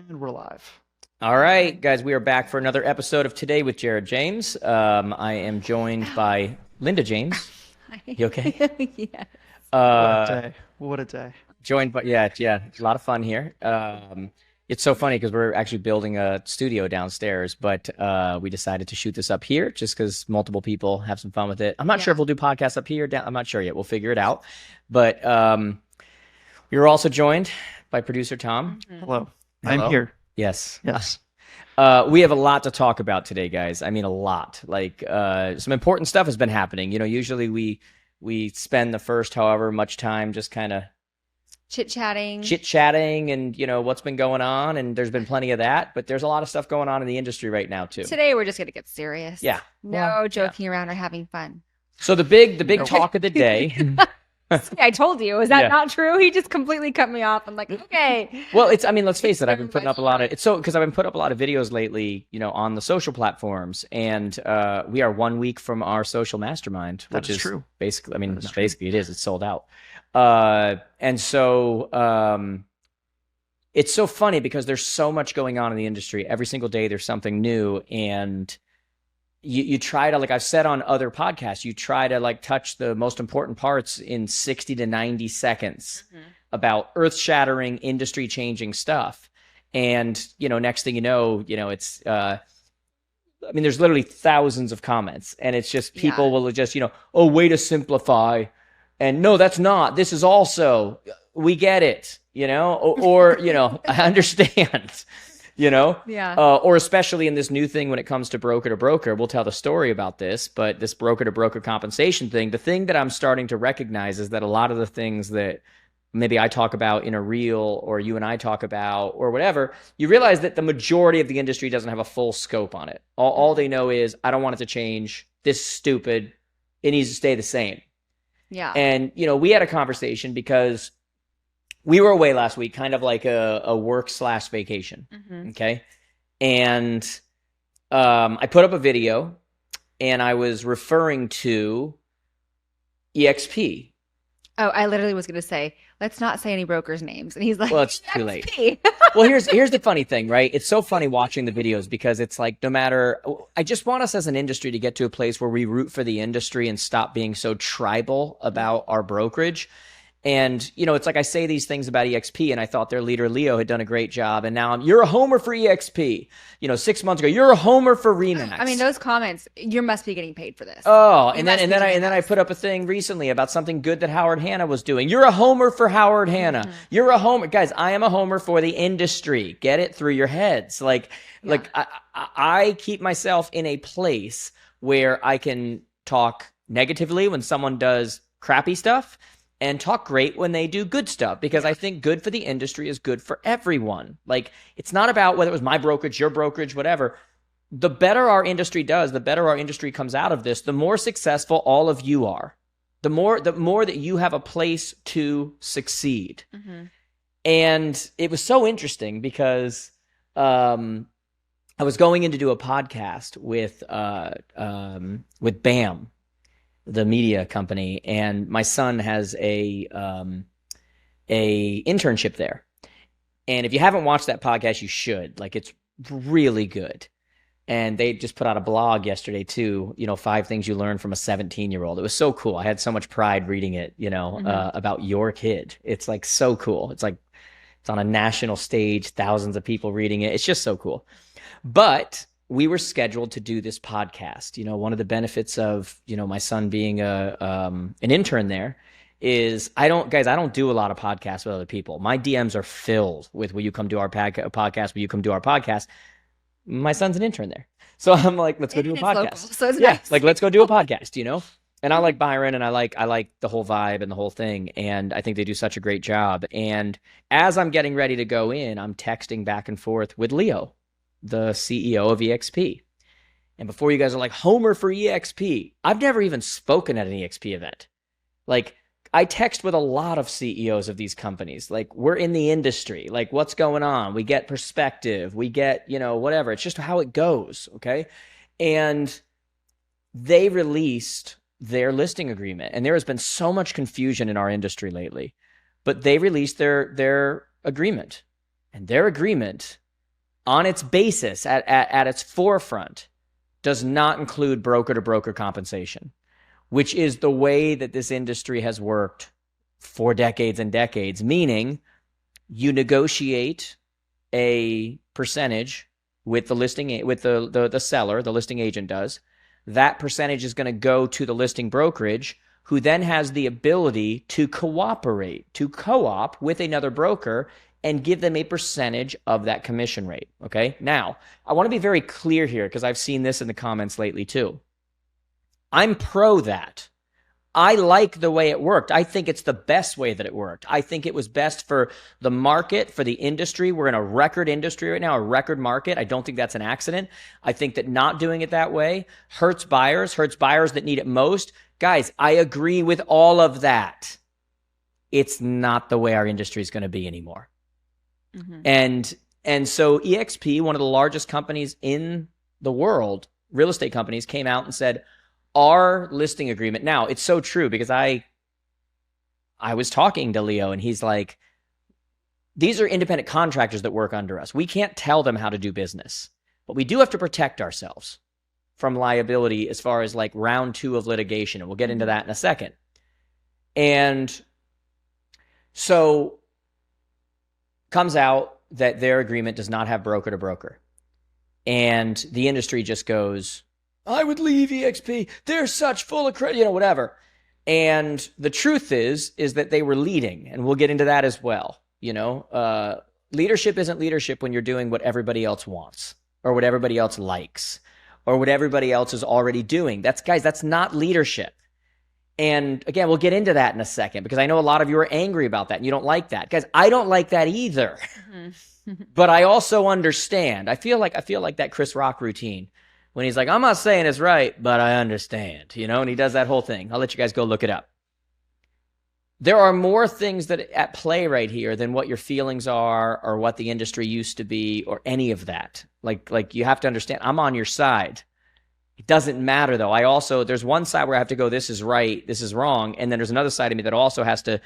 And we're live. All right, guys, we are back for another episode of Today with Jared James. I am joined by Linda James. You okay? Yes. What a day. What a day. Joined by, yeah, a lot of fun here. It's so funny because we're actually building a studio downstairs, but we decided to shoot this up here just because multiple people have some fun with it. I'm not sure if we'll do podcasts up here. I'm not sure yet. We'll figure it out. But we were also joined by producer Tom. Hello. Hello. I'm here. Yes. Yes. We have a lot to talk about today, guys. I mean, a lot. Like, some important stuff has been happening. You know, usually we spend the first however much time just kind of chit-chatting and, you know, what's been going on. And there's been plenty of that. But there's a lot of stuff going on in the industry right now, too. Today, we're just going to get serious. Yeah. No joking around or having fun. So the big talk of the day. I told you. Is that not true? He just completely cut me off. I'm like, okay. Well, I mean, let's face it. I've been putting up a lot of, because I've been putting up a lot of videos lately, you know, on the social platforms, and we are 1 week from our social mastermind, which is true. Basically, I mean, basically it is. It's sold out. And so it's so funny because there's so much going on in the industry. Every single day there's something new, and you try to, like I've said on other podcasts, you try to like touch the most important parts in 60 to 90 seconds about earth-shattering, industry-changing stuff. And, you know, next thing you know, it's, I mean, there's literally thousands of comments, and it's just people will just, you know, oh, way to simplify. And no, that's not. This is also, we get it, you know, or you know, I understand. You know? Yeah. Or especially in this new thing when it comes to broker to broker. We'll tell the story about this, but this broker to broker compensation thing, the thing that I'm starting to recognize is that a lot of the things that maybe I talk about in a reel or you and I talk about or whatever, you realize that the majority of the industry doesn't have a full scope on it. All they know is, I don't want it to change. This is stupid. It needs to stay the same. Yeah. And, you know, we had a conversation because we were away last week, kind of like a work/vacation. Okay. And I put up a video and I was referring to EXP. Oh, I literally was going to say, let's not say any brokers' names. And he's like, well, it's too late. Well, here's the funny thing, right? It's so funny watching the videos because it's like, no matter, I just want us as an industry to get to a place where we root for the industry and stop being so tribal about our brokerage. And, you know, it's like I say these things about EXP, and I thought their leader, Leo, had done a great job. And now you're a homer for EXP. You know, 6 months ago, you're a homer for Remax. I mean, those comments, you must be getting paid for this. Oh, and then I put up a thing recently about something good that Howard Hanna was doing. You're a homer for Howard Hanna. You're a homer. Guys, I am a homer for the industry. Get it through your heads. Like I keep myself in a place where I can talk negatively when someone does crappy stuff, and talk great when they do good stuff, because I think good for the industry is good for everyone. Like, it's not about whether it was my brokerage, your brokerage, whatever. The better our industry does, the better our industry comes out of this, the more successful all of you are. The more that you have a place to succeed. And it was so interesting because I was going in to do a podcast with BAM, the media company, and my son has a internship there. And if you haven't watched that podcast, you should. Like, it's really good. And they just put out a blog yesterday too, you know, 5 things you learn from a 17-year-old. It was so cool. I had so much pride reading it, you know, about your kid. It's like so cool. It's like it's on a national stage, thousands of people reading it. It's just so cool. But we were scheduled to do this podcast. You know, one of the benefits of, you know, my son being an intern there is I don't do a lot of podcasts with other people. My DMs are filled with, will you come do our podcast? Will you come do our podcast? My son's an intern there. So I'm like, let's go do a podcast. Local, so it's nice. Like, let's go do a podcast, you know? And I like Byron, and I like the whole vibe and the whole thing. And I think they do such a great job. And as I'm getting ready to go in, I'm texting back and forth with Leo, the CEO of EXP. And before you guys are like, homer for EXP, I've never even spoken at an EXP event. Like, I text with a lot of CEOs of these companies. Like, we're in the industry. Like, what's going on? We get perspective. We get, you know, whatever. It's just how it goes, okay? And they released their listing agreement. And there has been so much confusion in our industry lately. But they released their agreement. And their agreement on its basis, at its forefront, does not include broker-to-broker compensation, which is the way that this industry has worked for decades and decades, meaning you negotiate a percentage with the listing, with the seller, the listing agent does. That percentage is going to go to the listing brokerage, who then has the ability to cooperate, to co-op with another broker and give them a percentage of that commission rate. Okay. Now, I want to be very clear here, because I've seen this in the comments lately too. I'm pro that. I like the way it worked. I think it's the best way that it worked. I think it was best for the market, for the industry. We're in a record industry right now, a record market. I don't think that's an accident. I think that not doing it that way hurts buyers that need it most. Guys, I agree with all of that. It's not the way our industry is going to be anymore. Mm-hmm. And so EXP, one of the largest companies in the world, real estate companies, came out and said, our listing agreement. Now, it's so true, because I was talking to Leo, and he's like, these are independent contractors that work under us. We can't tell them how to do business, but we do have to protect ourselves from liability as far as like round 2 of litigation. And we'll get into that in a second. And so comes out that their agreement does not have broker to broker. And the industry just goes, I would leave EXP. They're such full of credit, whatever. And the truth is that they were leading, and we'll get into that as well. Leadership isn't leadership when you're doing what everybody else wants, or what everybody else likes, or what everybody else is already doing. That's not leadership. And again, we'll get into that in a second, because I know a lot of you are angry about that and you don't like that. Guys, I don't like that either. But I also understand. I feel like that Chris Rock routine when he's like, I'm not saying it's right, but I understand, and he does that whole thing. I'll let you guys go look it up. There are more things that at play right here than what your feelings are, or what the industry used to be, or any of that. Like you have to understand, I'm on your side. It doesn't matter though. There's one side where I have to go, this is right, this is wrong. And then there's another side of me that also has to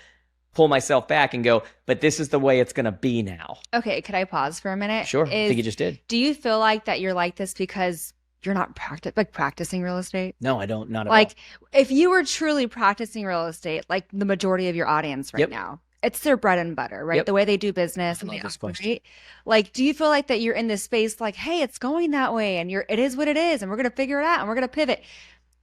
pull myself back and go, but this is the way it's going to be now. Okay. Could I pause for a minute? Sure. I think you just did. Do you feel like that you're like this because you're not practicing real estate? No, I don't. Not at all. Like, if you were truly practicing real estate, like the majority of your audience right now, it's their bread and butter, right? The way they do business and they operate. Like, do you feel like that you're in this space like, hey, it's going that way, and it is what it is, and we're going to figure it out, and we're going to pivot?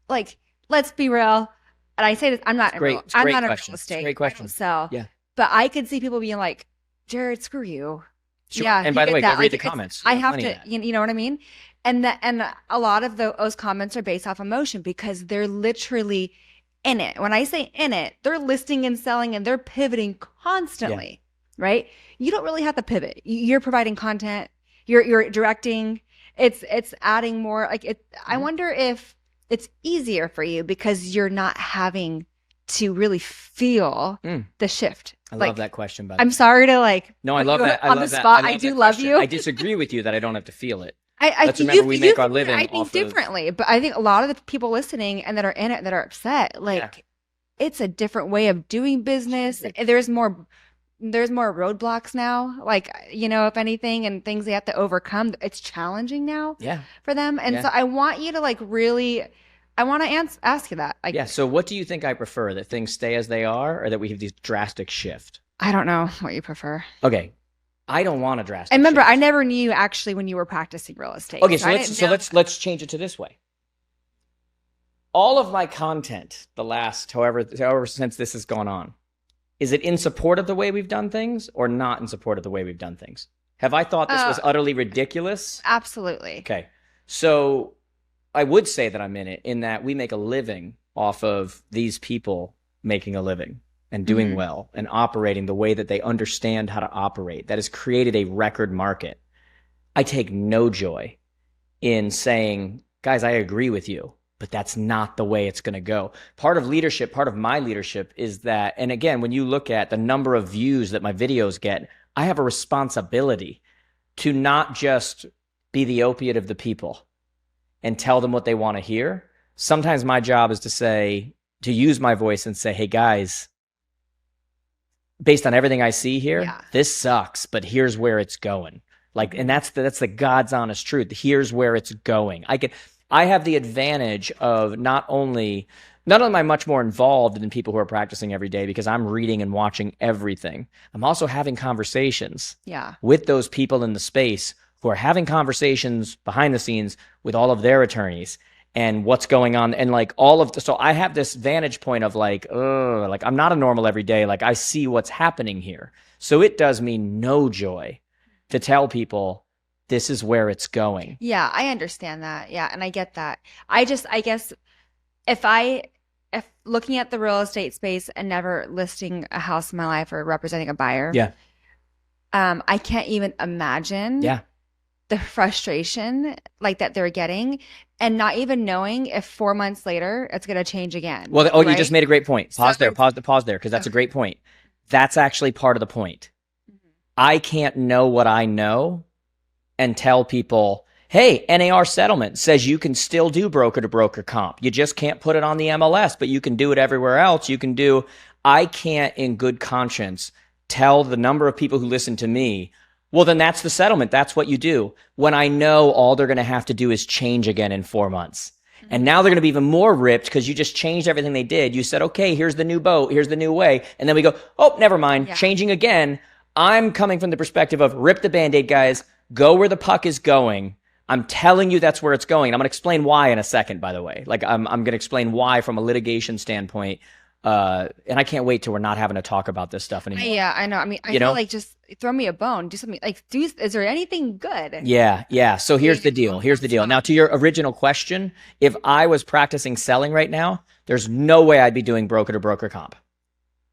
Like, let's be real. And I say this, I'm not in real estate. It's a great question. So, but I could see people being like, Jared, screw you. Sure. Yeah. And by the way, go read the comments. I have to, you know what I mean? And a lot of those comments are based off emotion, because they're literally in it. When I say in it, they're listing and selling, and they're pivoting constantly, right? You don't really have to pivot. You're providing content. You're directing. It's adding more. Like it. I wonder if it's easier for you because you're not having to really feel the shift. I love that question. By the way. I'm sorry to No, I love that. On the spot, I do love you. I disagree with you that I don't have to feel it. Let's remember we make our living. I think differently, but I think a lot of the people listening and that are in it that are upset, it's a different way of doing business. There's more roadblocks now, if anything, and things they have to overcome. It's challenging now for them. And so I want you to I want to ask you that. So what do you think I prefer, that things stay as they are, or that we have these drastic shift? I don't know what you prefer. Okay. I don't want a drastic And remember, shift. I never knew you actually when you were practicing real estate. Okay, let's change it to this way. All of my content, the last however since this has gone on, is it in support of the way we've done things, or not in support of the way we've done things? Have I thought this was utterly ridiculous? Absolutely. Okay. So I would say that I'm in it, in that we make a living off of these people making a living and doing well and operating the way that they understand how to operate. That has created a record market. I take no joy in saying, guys, I agree with you, but that's not the way it's going to go. Part of leadership, part of my leadership is that, and again, when you look at the number of views that my videos get, I have a responsibility to not just be the opiate of the people and tell them what they want to hear. Sometimes my job is to use my voice and say, hey guys, based on everything I see here, this sucks, but here's where it's going. Like, and that's the God's honest truth. Here's where it's going. I have the advantage of not only am I much more involved than people who are practicing every day because I'm reading and watching everything. I'm also having conversations with those people in the space who are having conversations behind the scenes with all of their attorneys and what's going on. And like so I have this vantage point of like I'm not a normal every day. Like I see what's happening here. So it does me no joy to tell people this is where it's going. Yeah, I understand that. Yeah, and I get that. I guess if looking at the real estate space and never listing a house in my life or representing a buyer, I can't even imagine the frustration like that they're getting and not even knowing if 4 months later it's going to change again. Well, right? You just made a great point. Pause there, because that's a great point. That's actually part of the point. I can't know what I know and tell people, hey, NAR settlement says you can still do broker-to-broker comp. You just can't put it on the MLS, but you can do it everywhere else. I can't in good conscience tell the number of people who listen to me, well, then that's the settlement. That's what you do. When I know all they're going to have to do is change again in 4 months. And now they're going to be even more ripped because you just changed everything they did. You said, okay, here's the new boat. Here's the new way. And then we go, oh, never mind. Changing again. I'm coming from the perspective of rip the Band-Aid, guys. Go where the puck is going. I'm telling you that's where it's going. I'm going to explain why in a second, by the way. Like I'm going to explain why from a litigation standpoint. And I can't wait till we're not having to talk about this stuff anymore. Yeah, I know. I mean, I feel like just throw me a bone. Do something. Like, is there anything good? Yeah. So here's the deal. Now, to your original question, if I was practicing selling right now, there's no way I'd be doing broker-to-broker comp.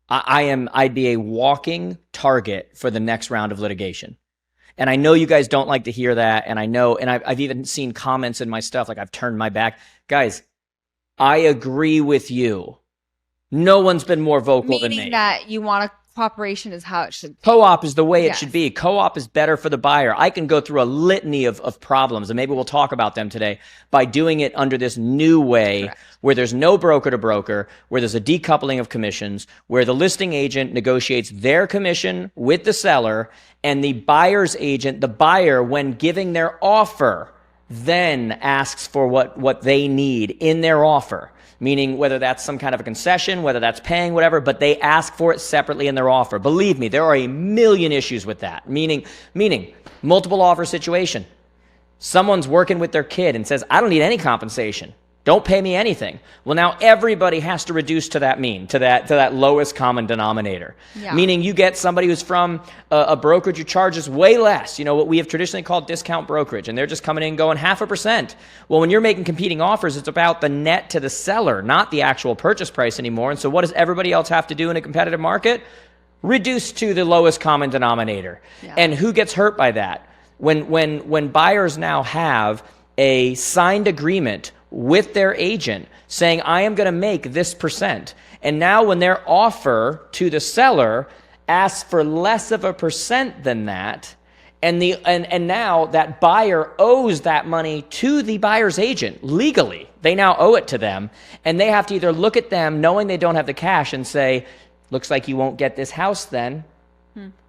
I'd be a walking target for the next round of litigation. And I know you guys don't like to hear that. And I know, and I've even seen comments in my stuff, like I've turned my back. Guys, I agree with you. No one's been more vocal than me. Meaning that you want a cooperation is how it should be. Co-op is the way it should be. Co-op is better for the buyer. I can go through a litany of problems, and maybe we'll talk about them today, by doing it under this new way where there's no broker-to-broker, where there's a decoupling of commissions, where the listing agent negotiates their commission with the seller, and the buyer's agent, the buyer, when giving their offer, then asks for what they need in their offer. Meaning whether that's some kind of a concession, whether that's paying, whatever, but they ask for it separately in their offer. Believe me, there are a million issues with that. Meaning multiple offer situation. Someone's working with their kid and says, I don't need any compensation. Don't pay me anything. Well, now everybody has to reduce to that to that lowest common denominator. Yeah. Meaning you get somebody who's from a brokerage who charges way less, what we have traditionally called discount brokerage, and they're just coming in and going 0.5%. Well, when you're making competing offers, it's about the net to the seller, not the actual purchase price anymore. And so what does everybody else have to do in a competitive market? Reduce to the lowest common denominator. Yeah. And who gets hurt by that? When buyers now have a signed agreement with their agent saying, I am going to make this percent. And now when their offer to the seller asks for less of a percent than that, and now that buyer owes that money to the buyer's agent legally. They now owe it to them, and they have to either look at them knowing they don't have the cash and say, looks like you won't get this house then.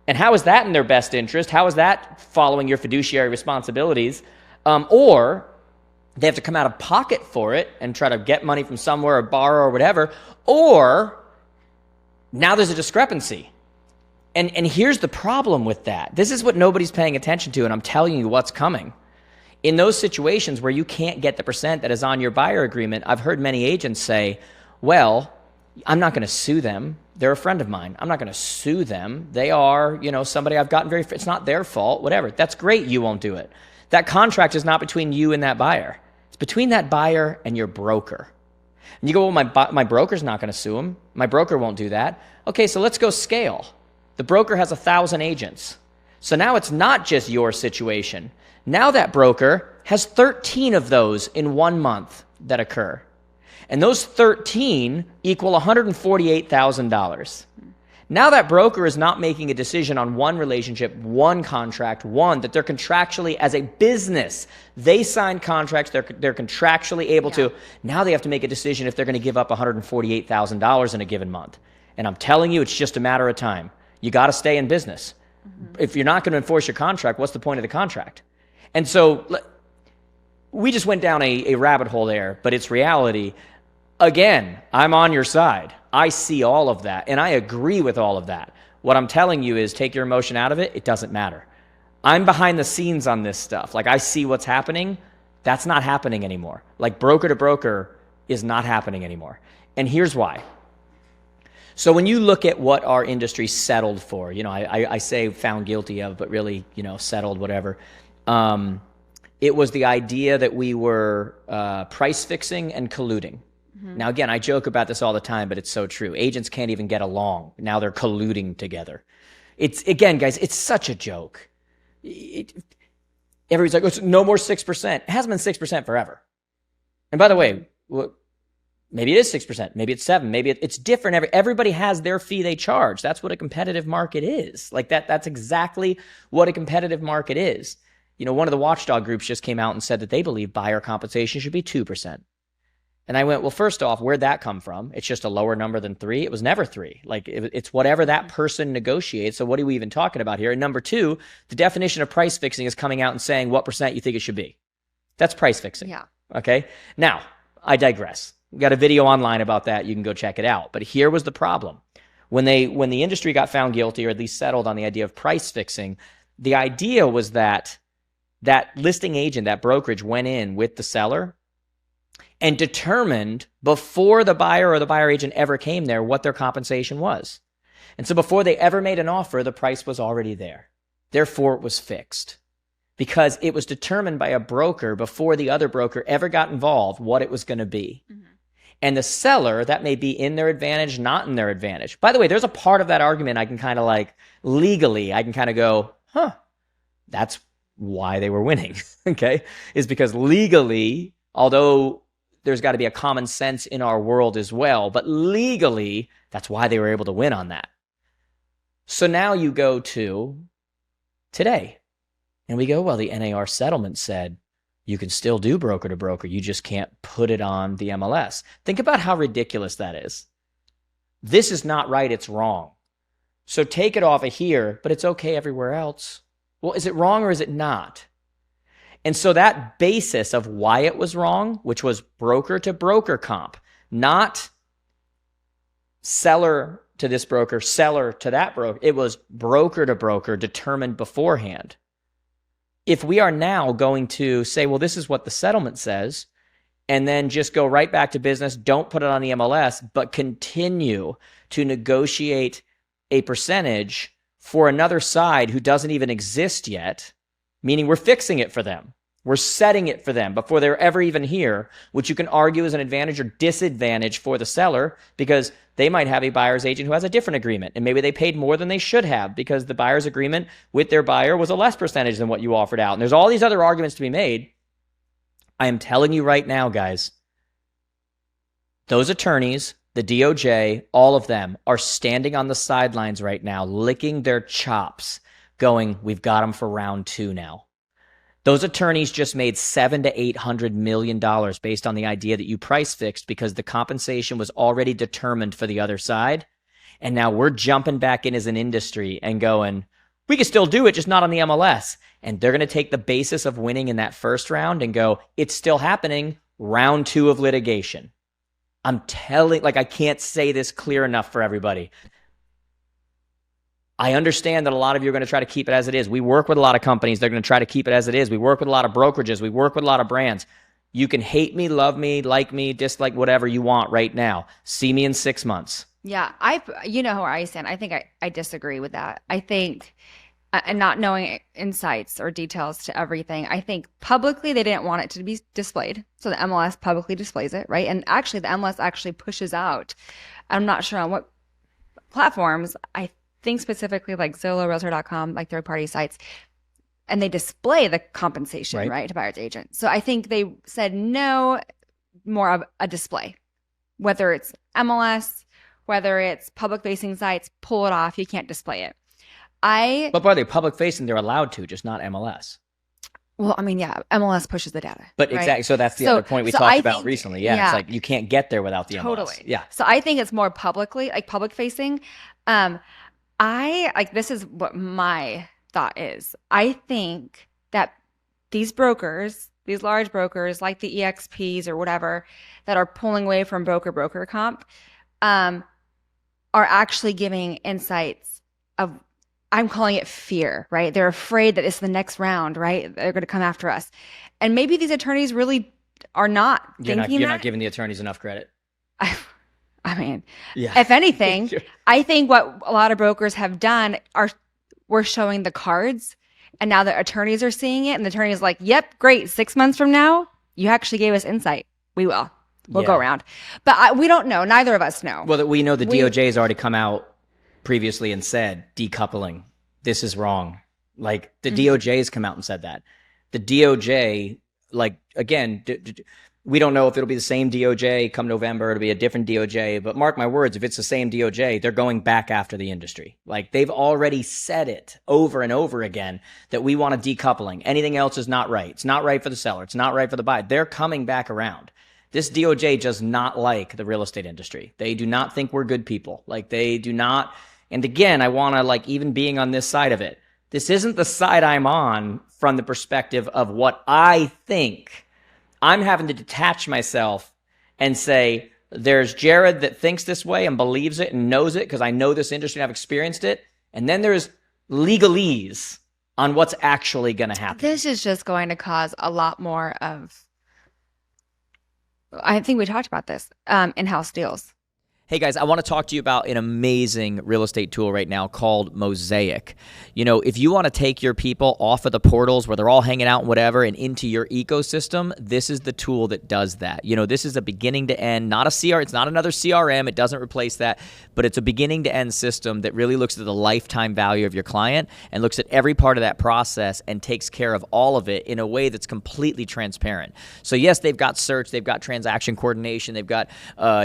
And how is that in their best interest? How is that following your fiduciary responsibilities? Or they have to come out of pocket for it and try to get money from somewhere or borrow or whatever. Or now there's a discrepancy. And here's the problem with that. This is what nobody's paying attention to, and I'm telling you what's coming. In those situations where you can't get the percent that is on your buyer agreement, I've heard many agents say, well, I'm not going to sue them. They're a friend of mine. I'm not going to sue them. They are, somebody I've gotten it's not their fault, whatever. That's great. You won't do it. That contract is not between you and that buyer. It's between that buyer and your broker. And you go, well, my broker's not going to sue him. My broker won't do that. Okay, so let's go scale. The broker has 1,000 agents. So now it's not just your situation. Now that broker has 13 of those in 1 month that occur. And those 13 equal $148,000. Now that broker is not making a decision on one relationship, one contract, that they're contractually, as a business, they signed contracts, they're contractually able to. Now they have to make a decision if they're going to give up $148,000 in a given month. And I'm telling you, it's just a matter of time. You got to stay in business. If you're not going to enforce your contract, what's the point of the contract? And so we just went down a rabbit hole there, but it's reality. Again, I'm on your side. I see all of that, and I agree with all of that. What I'm telling you is take your emotion out of it. It doesn't matter. I'm behind the scenes on this stuff. Like, I see what's happening. That's not happening anymore. Like, broker to broker is not happening anymore. And here's why. So when you look at what our industry settled for, I say found guilty of, but really, settled, whatever. It was the idea that we were price fixing and colluding. Now, again, I joke about this all the time, but it's so true. Agents can't even get along. Now they're colluding together. Again, guys, it's such a joke. Everybody's like, oh, no more 6%. It hasn't been 6% forever. And by the way, maybe it is 6%. Maybe it's 7%. Maybe it's different. Everybody has their fee they charge. That's what a competitive market is. Like that's exactly what a competitive market is. One of the watchdog groups just came out and said that they believe buyer compensation should be 2%. And I went, well, first off, where'd that come from? It's just a lower number than 3. It was never 3. Like, it's whatever that person negotiates. So what are we even talking about here? And number 2, the definition of price fixing is coming out and saying what percent you think it should be. That's price fixing. Yeah. Okay. Now, I digress. We got a video online about that. You can go check it out. But here was the problem. When the industry got found guilty, or at least settled on the idea of price fixing, the idea was that listing agent, that brokerage, went in with the seller and determined before the buyer or the buyer agent ever came there what their compensation was. And so before they ever made an offer, the price was already there. Therefore, it was fixed because it was determined by a broker before the other broker ever got involved what it was going to be. And the seller, that may be in their advantage, not in their advantage. By the way, there's a part of that argument I can kind of like legally, I can kind of go, that's why they were winning, okay? Is because legally, although there's got to be a common sense in our world as well, but legally, that's why they were able to win on that. So now you go to today, and we go, well, the NAR settlement said you can still do broker to broker, you just can't put it on the MLS. Think about how ridiculous that is. This is not right, it's wrong. So take it off of here, but it's okay everywhere else. Well, is it wrong or is it not? And so that basis of why it was wrong, which was broker to broker comp, not seller to this broker, seller to that broker. It was broker to broker determined beforehand. If we are now going to say, well, this is what the settlement says, and then just go right back to business, don't put it on the MLS, but continue to negotiate a percentage for another side who doesn't even exist yet, meaning we're fixing it for them. We're setting it for them before they're ever even here, which you can argue is an advantage or disadvantage for the seller because they might have a buyer's agent who has a different agreement, and maybe they paid more than they should have because the buyer's agreement with their buyer was a less percentage than what you offered out. And there's all these other arguments to be made. I am telling you right now, guys, those attorneys, the DOJ, all of them are standing on the sidelines right now, licking their chops, going, we've got them for round 2 now. Those attorneys just made $700 to $800 million based on the idea that you price fixed because the compensation was already determined for the other side. And now we're jumping back in as an industry and going, we can still do it, just not on the MLS. And they're going to take the basis of winning in that first round and go, it's still happening, round 2 of litigation. I'm telling, I can't say this clear enough for everybody. I understand that a lot of you are going to try to keep it as it is. We work with a lot of companies. They're going to try to keep it as it is. We work with a lot of brokerages. We work with a lot of brands. You can hate me, love me, like me, dislike, whatever you want right now. See me in 6 months. Yeah, you know where I stand. I think I disagree with that. I think, and not knowing insights or details to everything, I think publicly they didn't want it to be displayed. So the MLS publicly displays it, right? And actually the MLS actually pushes out, I'm not sure on what platforms, I think specifically like Zillow, Realtor.com, like third-party sites, and they display the compensation, right, to buyer's agent. So I think they said no, more of a display, whether it's MLS, whether it's public-facing sites, pull it off. You can't display it. But by the way, public-facing, they're allowed to, just not MLS. Well, I mean, yeah, MLS pushes the data. But right? Exactly. So that's the other point we talked about recently. Yeah, it's like you can't get there without the MLS. Totally. Yeah. So I think it's more publicly, like public-facing. This is what my thought is. I think that these brokers, these large brokers like the EXPs or whatever that are pulling away from broker comp, are actually giving insights of, I'm calling it fear, right? They're afraid that it's the next round, right? They're going to come after us. And maybe these attorneys really are not thinking you're not giving the attorneys enough credit. I mean, if anything, I think what a lot of brokers have done we're showing the cards, and now the attorneys are seeing it, and the attorney is like, yep, great. 6 months from now, you actually gave us insight. We'll go around. But we don't know. Neither of us know. Well, we know the DOJ has already come out previously and said, decoupling, this is wrong. Like, the DOJ has come out and said that. The DOJ, like, again, we don't know if it'll be the same DOJ come November. It'll be a different DOJ. But mark my words, if it's the same DOJ, they're going back after the industry. Like, they've already said it over and over again that we want a decoupling. Anything else is not right. It's not right for the seller. It's not right for the buyer. They're coming back around. This DOJ does not like the real estate industry. They do not think we're good people. Like, they do not. And again, I want to, like, even being on this side of it, this isn't the side I'm on from the perspective of what I think. I'm having to detach myself and say, there's Jared that thinks this way and believes it and knows it because I know this industry and I've experienced it. And then there's legalese on what's actually going to happen. This is just going to cause a lot more of, I think we talked about this, in-house deals. Hey guys, I want to talk to you about an amazing real estate tool right now called Mosaik. You know, if you want to take your people off of the portals where they're all hanging out and whatever and into your ecosystem, this is the tool that does that. You know, this is a beginning to end, not a CR, it's not another CRM, it doesn't replace that, but it's a beginning to end system that really looks at the lifetime value of your client and looks at every part of that process and takes care of all of it in a way that's completely transparent. So yes, they've got search, they've got transaction coordination, they've got,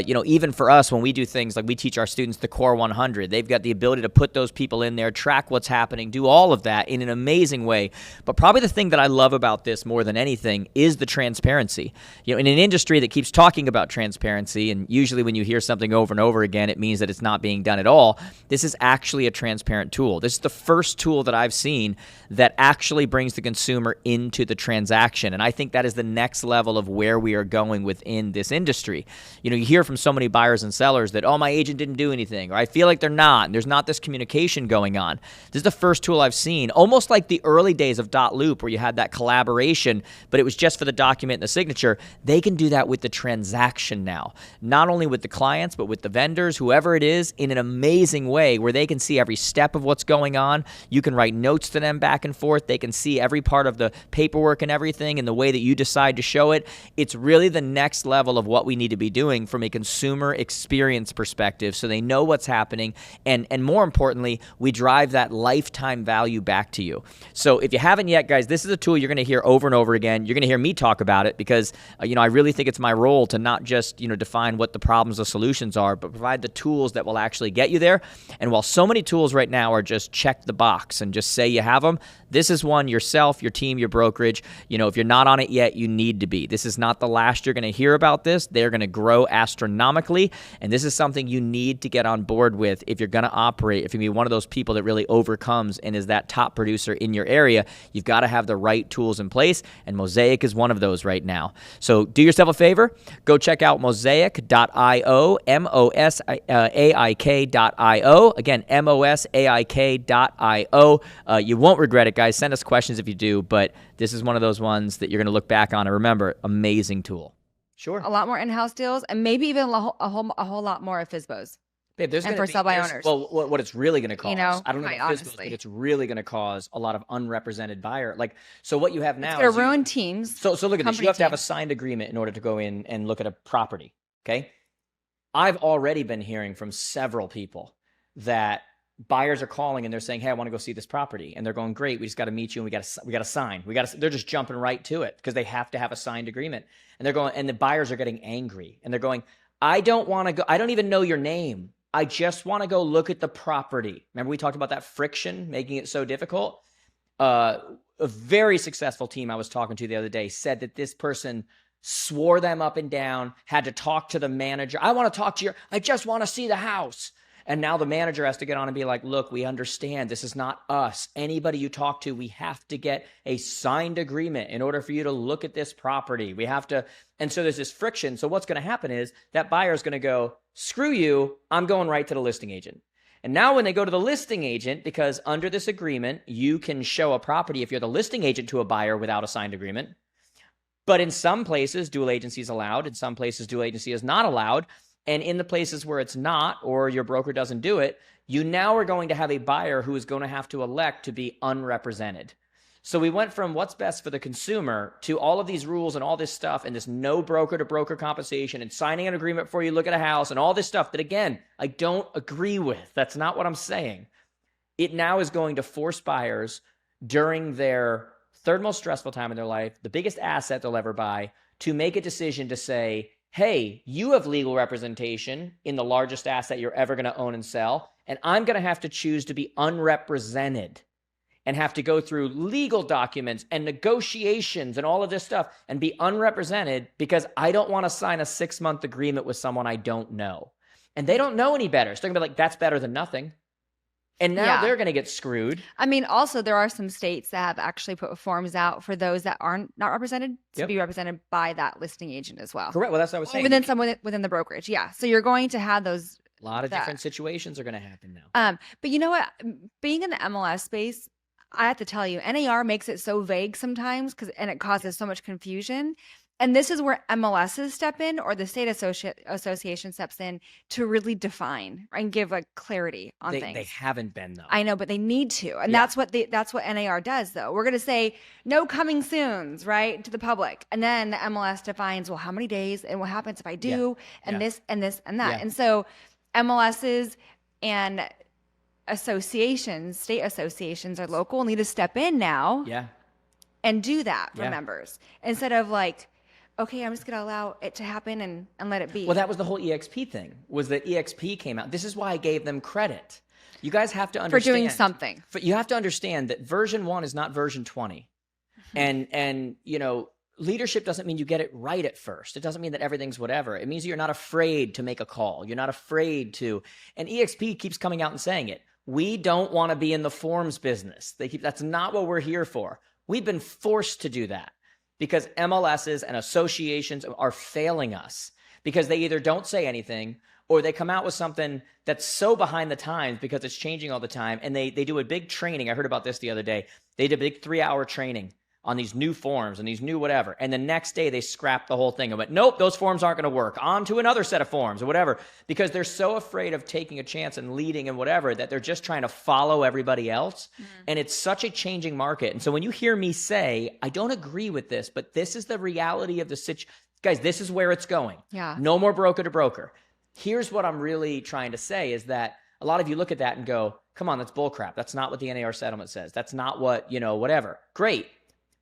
you know, even for us when we do things like we teach our students the Core 100. They've got the ability to put those people in there, track what's happening, do all of that in an amazing way. But probably the thing that I love about this more than anything is the transparency. You know, in an industry that keeps talking about transparency, and usually when you hear something over and over again, it means that it's not being done at all. This is actually a transparent tool. This is the first tool that I've seen that actually brings the consumer into the transaction. And I think that is the next level of where we are going within this industry. You know, you hear from so many buyers and sellers that, oh, my agent didn't do anything, or I feel like they're not, and there's not this communication going on. This is the first tool I've seen, almost like the early days of .loop where you had that collaboration, but it was just for the document and the signature. They can do that with the transaction now, not only with the clients, but with the vendors, whoever it is, in an amazing way where they can see every step of what's going on. You can write notes to them back and forth. They can see every part of the paperwork and everything and the way that you decide to show it. It's really the next level of what we need to be doing from a consumer experience perspective, so they know what's happening, and more importantly, we drive that lifetime value back to you. So if you haven't yet, guys, this is a tool you're going to hear over and over again. You're going to hear me talk about it because you know, I really think it's my role to not just, you know, define what the problems or solutions are, but provide the tools that will actually get you there. And while so many tools right now are just check the box and just say you have them, this is one yourself, your team, your brokerage. You know, if you're not on it yet, you need to be. This is not the last you're going to hear about this. They're going to grow astronomically, and this is something you need to get on board with if you're going to operate. If you're going to be one of those people that really overcomes and is that top producer in your area, you've got to have the right tools in place, and Mosaik is one of those right now. So do yourself a favor. Go check out mosaik.io, mosaik.io. Again, mosaik.io. You won't regret it, guys. Send us questions if you do, but this is one of those ones that you're going to look back on and remember, amazing tool. Sure. A lot more in-house deals, and maybe even a whole lot more of FSBOs. Babe, there's and for sell-by owners. Well, what it's really going to cause, you know, I don't know about FSBOs, but it's really going to cause a lot of unrepresented buyer. Like, so what you have now is ruin teams. So look at this. You have to have a signed agreement in order to go in and look at a property. Okay. I've already been hearing from several people that buyers are calling and they're saying, hey, I want to go see this property. And they're going, great, we just got to meet you and we got to sign. They're just jumping right to it because they have to have a signed agreement. And they're going, and the buyers are getting angry and they're going, I don't want to go. I don't even know your name. I just want to go look at the property. Remember we talked about that friction, making it so difficult? A very successful team I was talking to the other day said that this person swore them up and down, had to talk to the manager. I want to talk to I just want to see the house. And now the manager has to get on and be like, look, we understand this is not us. Anybody you talk to, we have to get a signed agreement in order for you to look at this property. We have to. And so there's this friction. So what's going to happen is that buyer is going to go, screw you, I'm going right to the listing agent. And now when they go to the listing agent, because under this agreement, you can show a property if you're the listing agent to a buyer without a signed agreement. But in some places, dual agency is allowed. In some places, dual agency is not allowed. And in the places where it's not, or your broker doesn't do it, you now are going to have a buyer who is going to have to elect to be unrepresented. So we went from what's best for the consumer to all of these rules and all this stuff and this no broker to broker compensation and signing an agreement before you look at a house and all this stuff that, again, I don't agree with. That's not what I'm saying. It now is going to force buyers during their third most stressful time in their life, the biggest asset they'll ever buy, to make a decision to say, hey, you have legal representation in the largest asset you're ever going to own and sell, and I'm going to have to choose to be unrepresented and have to go through legal documents and negotiations and all of this stuff and be unrepresented because I don't want to sign a 6-month agreement with someone I don't know. And they don't know any better. So they're going to be like, that's better than nothing. And now they're going to get screwed. I mean, also, there are some states that have actually put forms out for those that aren't not represented to be represented by that listing agent as well. Correct. Well, that's what I was saying. Within someone within the brokerage. Yeah. So you're going to have those. A lot of different situations are going to happen now. But you know what? Being in the MLS space, I have to tell you, NAR makes it so vague sometimes and it causes so much confusion. And this is where MLSs step in, or the state association steps in to really define and give a clarity on things. They haven't been, though. I know, but they need to. And that's what NAR does, though. We're going to say no coming soons, right, to the public. And then the MLS defines, well, how many days and what happens if I do and this and this and that. And so MLSs and associations, state associations or local, need to step in now and do that for members instead of like, okay, I'm just going to allow it to happen and let it be. Well, that was the whole EXP thing, was that EXP came out. This is why I gave them credit. You guys have to understand. For doing something. You have to understand that version 1 is not version 20. And you know, leadership doesn't mean you get it right at first. It doesn't mean that everything's whatever. It means you're not afraid to make a call. You're not afraid to. And EXP keeps coming out and saying it. We don't want to be in the forms business. That's not what we're here for. We've been forced to do that, because MLSs and associations are failing us because they either don't say anything or they come out with something that's so behind the times because it's changing all the time. And they do a big training. I heard about this the other day. They did a big 3-hour training on these new forms and these new whatever. And the next day they scrapped the whole thing and went, nope, those forms aren't going to work. On to another set of forms or whatever, because they're so afraid of taking a chance and leading and whatever that they're just trying to follow everybody else. And it's such a changing market. And so when you hear me say, I don't agree with this, but this is the reality of the situation. Guys, this is where it's going. No more broker to broker. Here's what I'm really trying to say is that a lot of you look at that and go, come on, that's bullcrap. That's not what the NAR settlement says. That's not what, whatever. Great.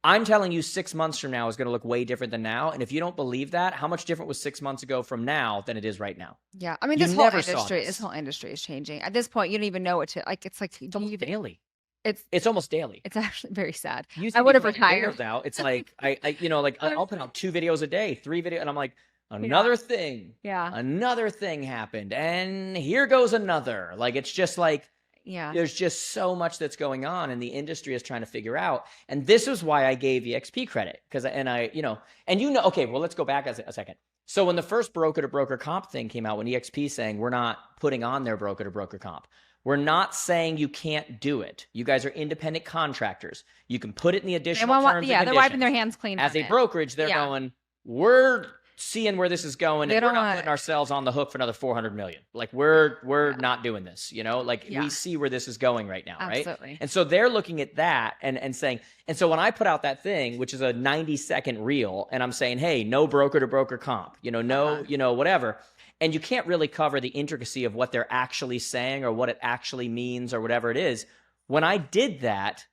I'm telling you 6 months from now is going to look way different than now. And if you don't believe that, how much different was 6 months ago from now than it is right now? Yeah. I mean, this whole industry is changing. At this point, you don't even know what to, like, it's almost daily. It's almost daily. It's actually very sad. I would have retired. Now it's like, I'll put out 2 videos a day, 3 videos. And I'm like, another thing. Another thing happened. And here goes another. Like, it's just like, there's just so much that's going on, and the industry is trying to figure out. And this is why I gave EXP credit, okay, well, let's go back a second. So when the first broker to broker comp thing came out, when EXP saying we're not putting on their broker to broker comp, we're not saying you can't do it. You guys are independent contractors. You can put it in the additional terms and conditions. They're wiping their hands clean. As a brokerage, they're going, we're seeing where this is going, and we're not putting ourselves on the hook for another $400 million. Like, we're not doing this, we see where this is going right now. Absolutely. Right. And so they're looking at that and saying, and so when I put out that thing, which is a 90-second reel, and I'm saying, hey, no broker to broker comp, whatever. And you can't really cover the intricacy of what they're actually saying or what it actually means or whatever it is. When I did that,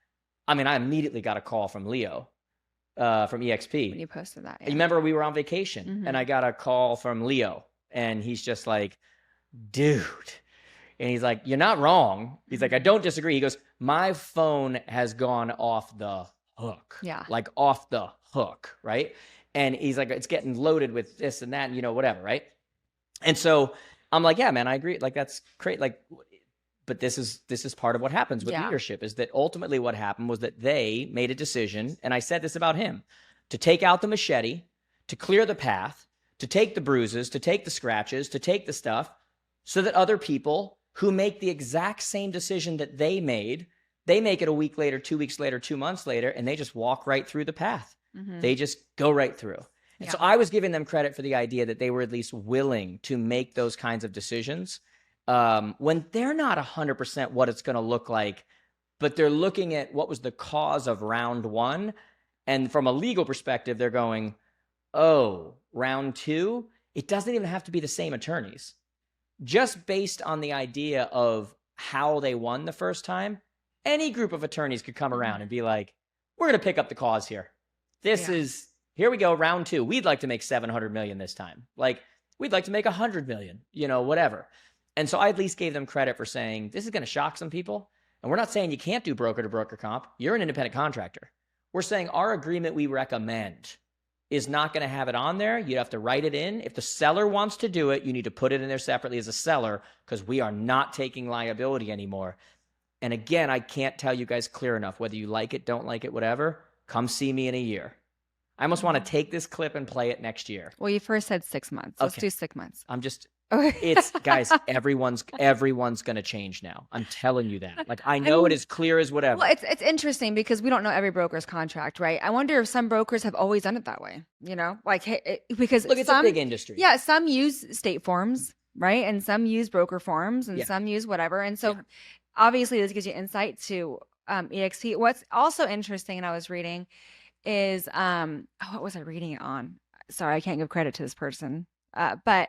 I immediately got a call from Leo. From EXP. When you posted that. You remember we were on vacation and I got a call from Leo, and he's just like, dude. And he's like, you're not wrong. He's like, I don't disagree. He goes, my phone has gone off the hook. Yeah. Like off the hook. Right. And he's like, it's getting loaded with this and that, and whatever. Right. And so I'm like, yeah, man, I agree. Like, that's great. Like, but this is part of what happens with leadership, is that ultimately what happened was that they made a decision, and I said this about him, to take out the machete, to clear the path, to take the bruises, to take the scratches, to take the stuff, so that other people who make the exact same decision that they made, they make it a week later, 2 weeks later, 2 months later, and they just walk right through the path. They just go right through. And so I was giving them credit for the idea that they were at least willing to make those kinds of decisions when they're not 100% what it's going to look like, but they're looking at what was the cause of round one. And from a legal perspective, they're going, oh, round two, it doesn't even have to be the same attorneys. Just based on the idea of how they won the first time, any group of attorneys could come around and be like, we're going to pick up the cause here. Here we go, round two. We'd like to make 700 million this time. Like, we'd like to make 100 million, whatever. And so I at least gave them credit for saying, this is going to shock some people. And we're not saying you can't do broker to broker comp. You're an independent contractor. We're saying our agreement we recommend is not going to have it on there. You have to write it in. If the seller wants to do it, you need to put it in there separately as a seller, because we are not taking liability anymore. And again, I can't tell you guys clear enough, whether you like it, don't like it, whatever, come see me in a year. I almost want to take this clip and play it next year. Well, you first said 6 months. Let's do 6 months. It's guys, everyone's going to change now. I'm telling you that. Like, I know it is clear as whatever. Well, it's interesting because we don't know every broker's contract, right? I wonder if some brokers have always done it that way, because look, it's a big industry. Yeah. Some use state forms, right? And some use broker forms, and some use whatever. And so obviously this gives you insight to EXP. What's also interesting, and I was reading, is what was I reading it on? Sorry, I can't give credit to this person, but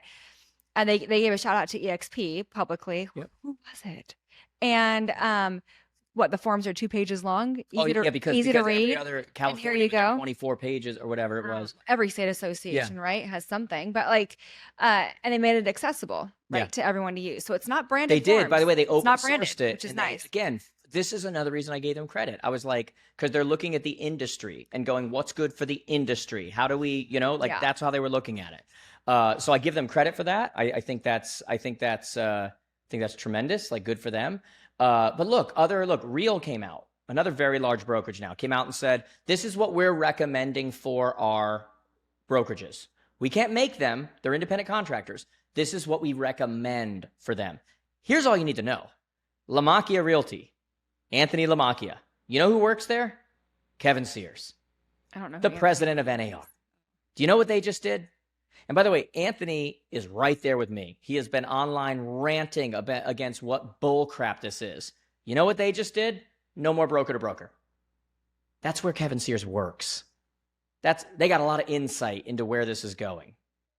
they gave a shout out to EXP publicly. Yep. Who was it? And the forms are 2 pages long, easy to read. Every other California, and here you go, 24 pages or whatever it was. Every state association, right, has something, but and they made it accessible, right, to everyone to use. So it's not branded. They did, by the way. They open sourced it, which is nice. Again, this is another reason I gave them credit. I was like, because they're looking at the industry and going, what's good for the industry? How do we, that's how they were looking at it. So I give them credit for that. I think that's tremendous. Like, good for them. But look, Real came out. Another very large brokerage now came out and said, this is what we're recommending for our brokerages. We can't make them. They're independent contractors. This is what we recommend for them. Here's all you need to know. LaMacchia Realty. Anthony LaMacchia. You know who works there? Kevin Sears. I don't know. The president of NAR. Do you know what they just did? And by the way, Anthony is right there with me. He has been online ranting against what bull crap this is. You know what they just did? No more broker to broker. That's where Kevin Sears works. They got a lot of insight into where this is going.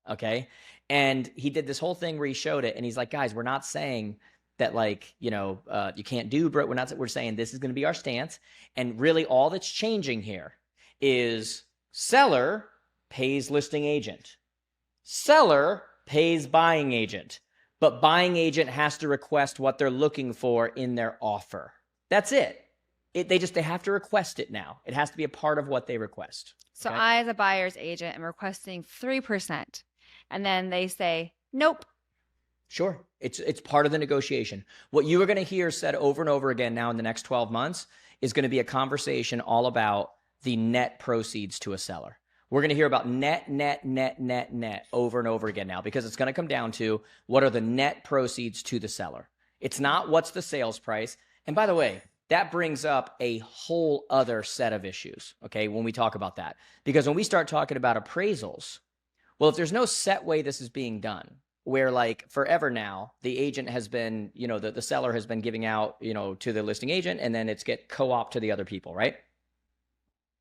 Okay? And he did this whole thing where he showed it, and he's like, guys, we're not saying that you can't do, bro. We're saying this is going to be our stance. And really all that's changing here is seller pays listing agent. Seller pays buying agent, but buying agent has to request what they're looking for in their offer. That's it. They have to request it now. It has to be a part of what they request. So I, as a buyer's agent, am requesting 3%. And then they say, nope. Sure. It's part of the negotiation. What you are going to hear said over and over again now in the next 12 months is going to be a conversation all about the net proceeds to a seller. We're going to hear about net over and over again now, because it's going to come down to what are the net proceeds to the seller. It's not what's the sales price. And by the way, that brings up a whole other set of issues, okay, when we talk about that. Because when we start talking about appraisals, well, if there's no set way this is being done, where like forever now, the agent has been, the seller has been giving out, to the listing agent, and then it's get co-op to the other people, right?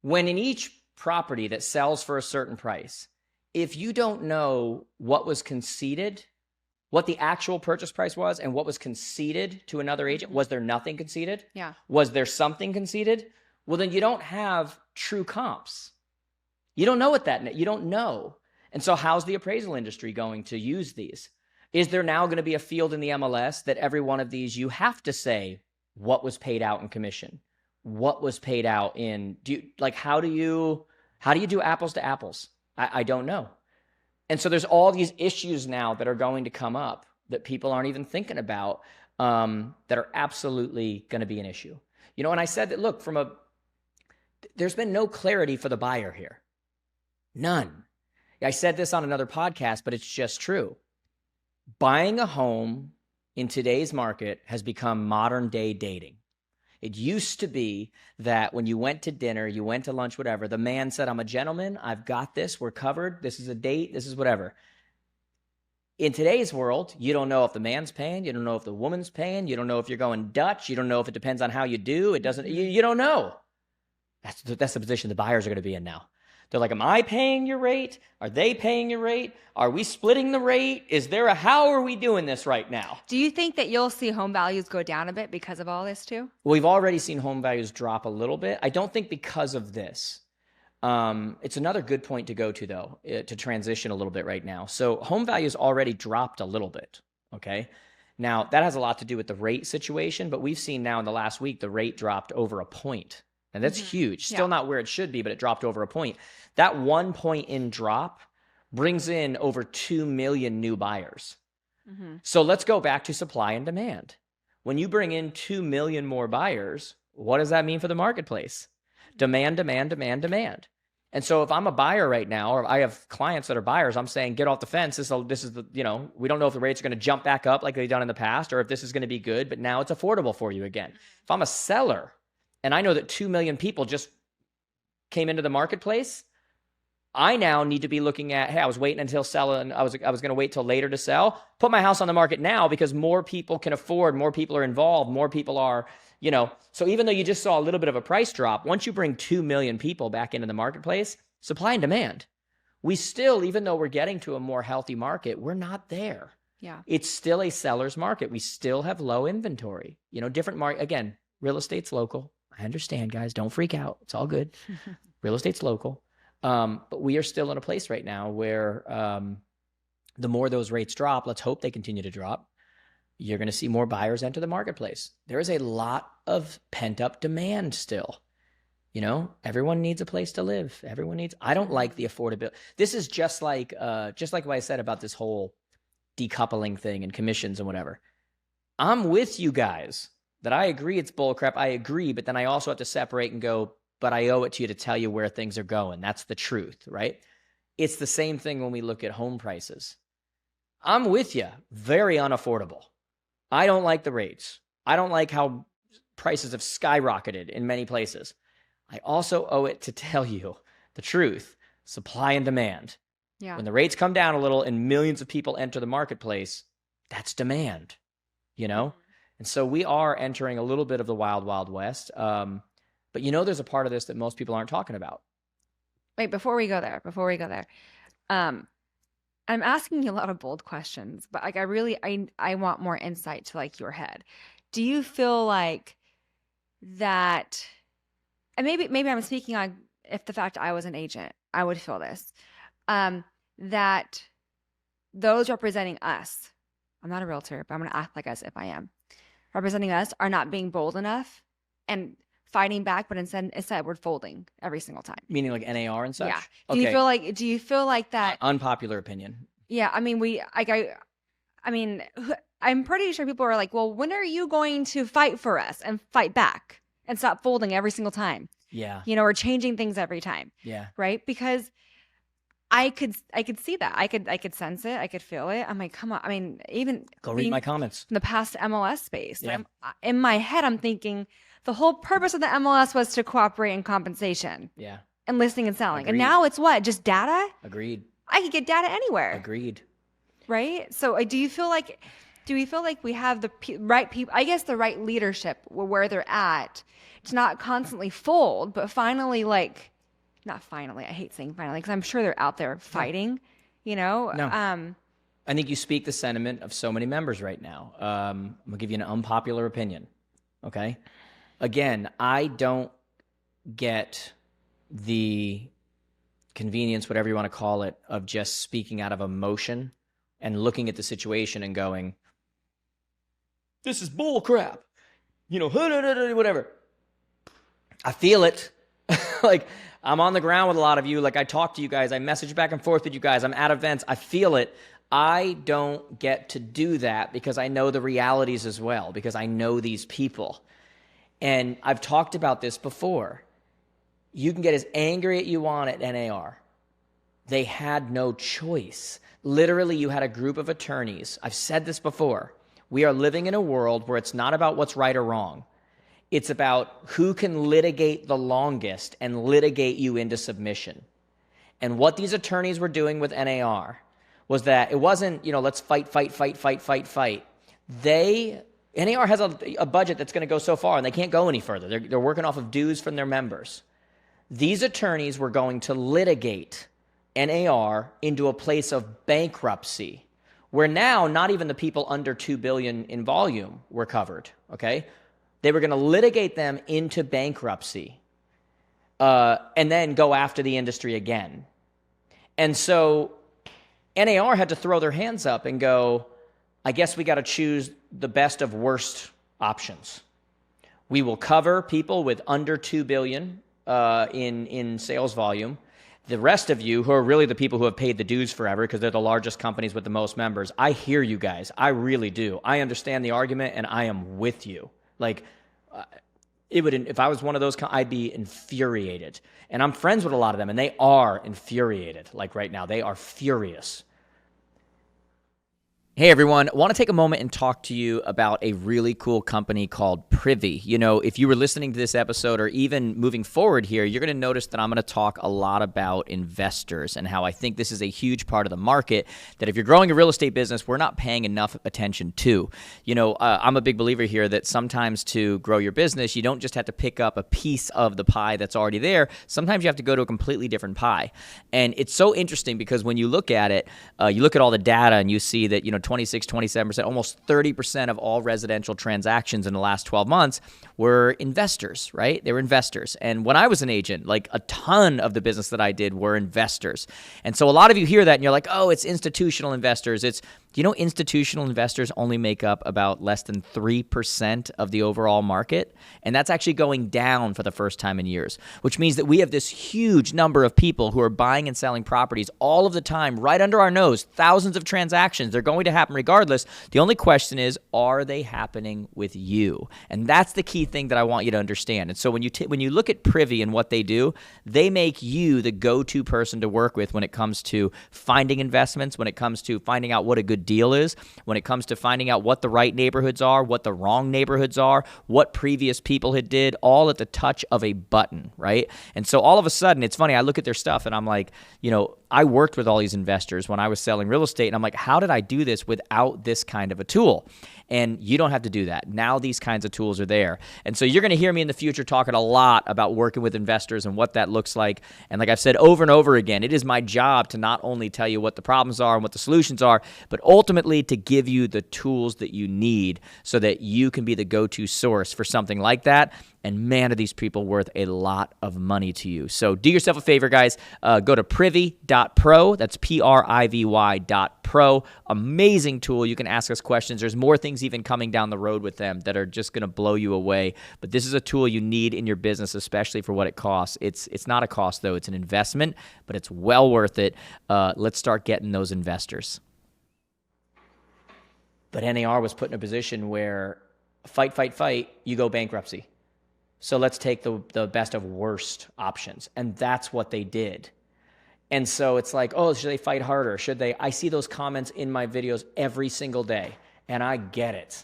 When in each property that sells for a certain price, if you don't know what was conceded, what the actual purchase price was and what was conceded to another agent, was there nothing conceded? Yeah. Was there something conceded? Well, then you don't have true comps. You don't know what you don't know. And so how's the appraisal industry going to use these? Is there now going to be a field in the MLS that every one of these you have to say what was paid out in commission? What was paid out in, how do you do apples to apples? I don't know. And so there's all these issues now that are going to come up that people aren't even thinking about that are absolutely going to be an issue. You know, and I said that, look, there's been no clarity for the buyer here. None. I said this on another podcast, but it's just true. Buying a home in today's market has become modern day dating. It used to be that when you went to dinner, you went to lunch, whatever, the man said, I'm a gentleman, I've got this, we're covered, this is a date, this is whatever. In today's world, you don't know if the man's paying, you don't know if the woman's paying, you don't know if you're going Dutch, you don't know if it depends on how you do, you don't know. That's the position the buyers are going to be in now. They're like, am I paying your rate? Are they paying your rate? Are we splitting the rate? How are we doing this right now? Do you think that you'll see home values go down a bit because of all this too? Well, we've already seen home values drop a little bit. I don't think because of this. It's another good point to go to, though, to transition a little bit right now. So home values already dropped a little bit, okay? Now, that has a lot to do with the rate situation, but we've seen now in the last week, the rate dropped over a point. And that's huge. Still not where it should be, but it dropped over a point. That 1 point in drop brings in over 2 million new buyers. So let's go back to supply and demand. When you bring in 2 million more buyers, what does that mean for the marketplace? Demand, demand, demand, demand. And so if I'm a buyer right now, or I have clients that are buyers, I'm saying, get off the fence. This is the, we don't know if the rates are going to jump back up like they've done in the past, or if this is going to be good, but now it's affordable for you again. If I'm a seller, and I know that 2 million people just came into the marketplace, I now need to be looking at, hey, I was waiting until selling. I was going to wait till later to sell. Put my house on the market now because more people can afford, more people are involved, more people are, So even though you just saw a little bit of a price drop, once you bring 2 million people back into the marketplace, supply and demand, we still, even though we're getting to a more healthy market, we're not there. Yeah. It's still a seller's market. We still have low inventory. Different market. Again, real estate's local. I understand, guys. Don't freak out. It's all good. Real estate's local. But we are still in a place right now where the more those rates drop, let's hope they continue to drop, you're going to see more buyers enter the marketplace. There is a lot of pent-up demand still. Everyone needs a place to live. I don't like the affordability. This is just like what I said about this whole decoupling thing and commissions and whatever. I'm with you guys that I agree it's bullcrap. I agree, but then I also have to separate and go, but I owe it to you to tell you where things are going. That's the truth, right? It's the same thing when we look at home prices. I'm with you. Very unaffordable. I don't like the rates. I don't like how prices have skyrocketed in many places. I also owe it to tell you the truth. Supply and demand. Yeah. When the rates come down a little and millions of people enter the marketplace, that's demand, And so we are entering a little bit of the wild, wild west. But there's a part of this that most people aren't talking about. Wait, before we go there, I'm asking you a lot of bold questions, but I want more insight to your head. Do you feel like that, and maybe I'm speaking on if the fact I was an agent, I would feel this, that those representing us, I'm not a realtor, but I'm going to act like as if I am, representing us are not being bold enough and fighting back, but instead we're folding every single time. Meaning like NAR and such? Yeah. Okay. Do you feel like that? Unpopular opinion. Yeah. I mean, I'm pretty sure people are like, well, when are you going to fight for us and fight back and stop folding every single time? Yeah. Or changing things every time. Yeah. Right. Because I could see that. I could sense it. I could feel it. I'm like, come on. I mean, even go read my comments from the past MLS space. Yeah. In my head, I'm thinking the whole purpose of the MLS was to cooperate in compensation. Yeah. And listing and selling. Agreed. And now it's what? Just data? Agreed. I could get data anywhere. Agreed. Right? So do we feel like we have the right people, I guess the right leadership where they're at to not constantly fold, but finally not finally, I hate saying finally, because I'm sure they're out there fighting, No. I think you speak the sentiment of so many members right now. I'm going to give you an unpopular opinion. Okay? Again, I don't get the convenience, whatever you want to call it, of just speaking out of emotion and looking at the situation and going, this is bull crap, whatever. I feel it. I'm on the ground with a lot of you. I talk to you guys. I message back and forth with you guys. I'm at events. I feel it. I don't get to do that because I know the realities as well, because I know these people. And I've talked about this before. You can get as angry as you want at NAR. They had no choice. Literally, you had a group of attorneys. I've said this before. We are living in a world where it's not about what's right or wrong. It's about who can litigate the longest and litigate you into submission. And what these attorneys were doing with NAR was that it wasn't, let's fight. NAR has a budget that's going to go so far, and they can't go any further. They're working off of dues from their members. These attorneys were going to litigate NAR into a place of bankruptcy, where now not even the people under $2 billion in volume were covered, okay? They were going to litigate them into bankruptcy and then go after the industry again. And so NAR had to throw their hands up and go, I guess we got to choose the best of worst options. We will cover people with under $2 billion in sales volume. The rest of you, who are really the people who have paid the dues forever because they're the largest companies with the most members, I hear you guys. I really do. I understand the argument, and I am with you. Like, if I was one of those, I'd be infuriated. And I'm friends with a lot of them, and they are infuriated. Like right now, they are furious. Hey everyone, I want to take a moment and talk to you about a really cool company called Privy. If you were listening to this episode or even moving forward here, you're going to notice that I'm going to talk a lot about investors and how I think this is a huge part of the market that if you're growing a real estate business, we're not paying enough attention to. I'm a big believer here that sometimes to grow your business, you don't just have to pick up a piece of the pie that's already there. Sometimes you have to go to a completely different pie. And it's so interesting because when you look at it, you look at all the data and you see that, 26, 27%, almost 30% of all residential transactions in the last 12 months were investors, right? They were investors. And when I was an agent, like a ton of the business that I did were investors. And so a lot of you hear that and you're like, oh, it's institutional investors. Institutional investors only make up about less than 3% of the overall market. And that's actually going down for the first time in years, which means that we have this huge number of people who are buying and selling properties all of the time, right under our nose, thousands of transactions. They're going to happen regardless. The only question is, are they happening with you? And that's the key thing that I want you to understand. And so when you look at Privy and what they do, they make you the go-to person to work with when it comes to finding investments, when it comes to finding out what a good deal is, when it comes to finding out what the right neighborhoods are, what the wrong neighborhoods are, what previous people had did, all at the touch of a button, right? And so all of a sudden, it's funny, I look at their stuff and I'm like, I worked with all these investors when I was selling real estate, and I'm like, how did I do this without this kind of a tool? And you don't have to do that. Now these kinds of tools are there. And so you're going to hear me in the future talking a lot about working with investors and what that looks like. And like I've said over and over again, it is my job to not only tell you what the problems are and what the solutions are, but ultimately to give you the tools that you need so that you can be the go-to source for something like that. And man, are these people worth a lot of money to you. So do yourself a favor, guys. Go to privy.pro. That's privy.pro. Amazing tool. You can ask us questions. There's more things even coming down the road with them that are just going to blow you away. But this is a tool you need in your business, especially for what it costs. It's not a cost, though. It's an investment, but it's well worth it. Let's start getting those investors. But NAR was put in a position where fight, you go bankruptcy. So let's take the best of worst options. And that's what they did. And so it's like, oh, should they fight harder? Should they? I see those comments in my videos every single day, and I get it.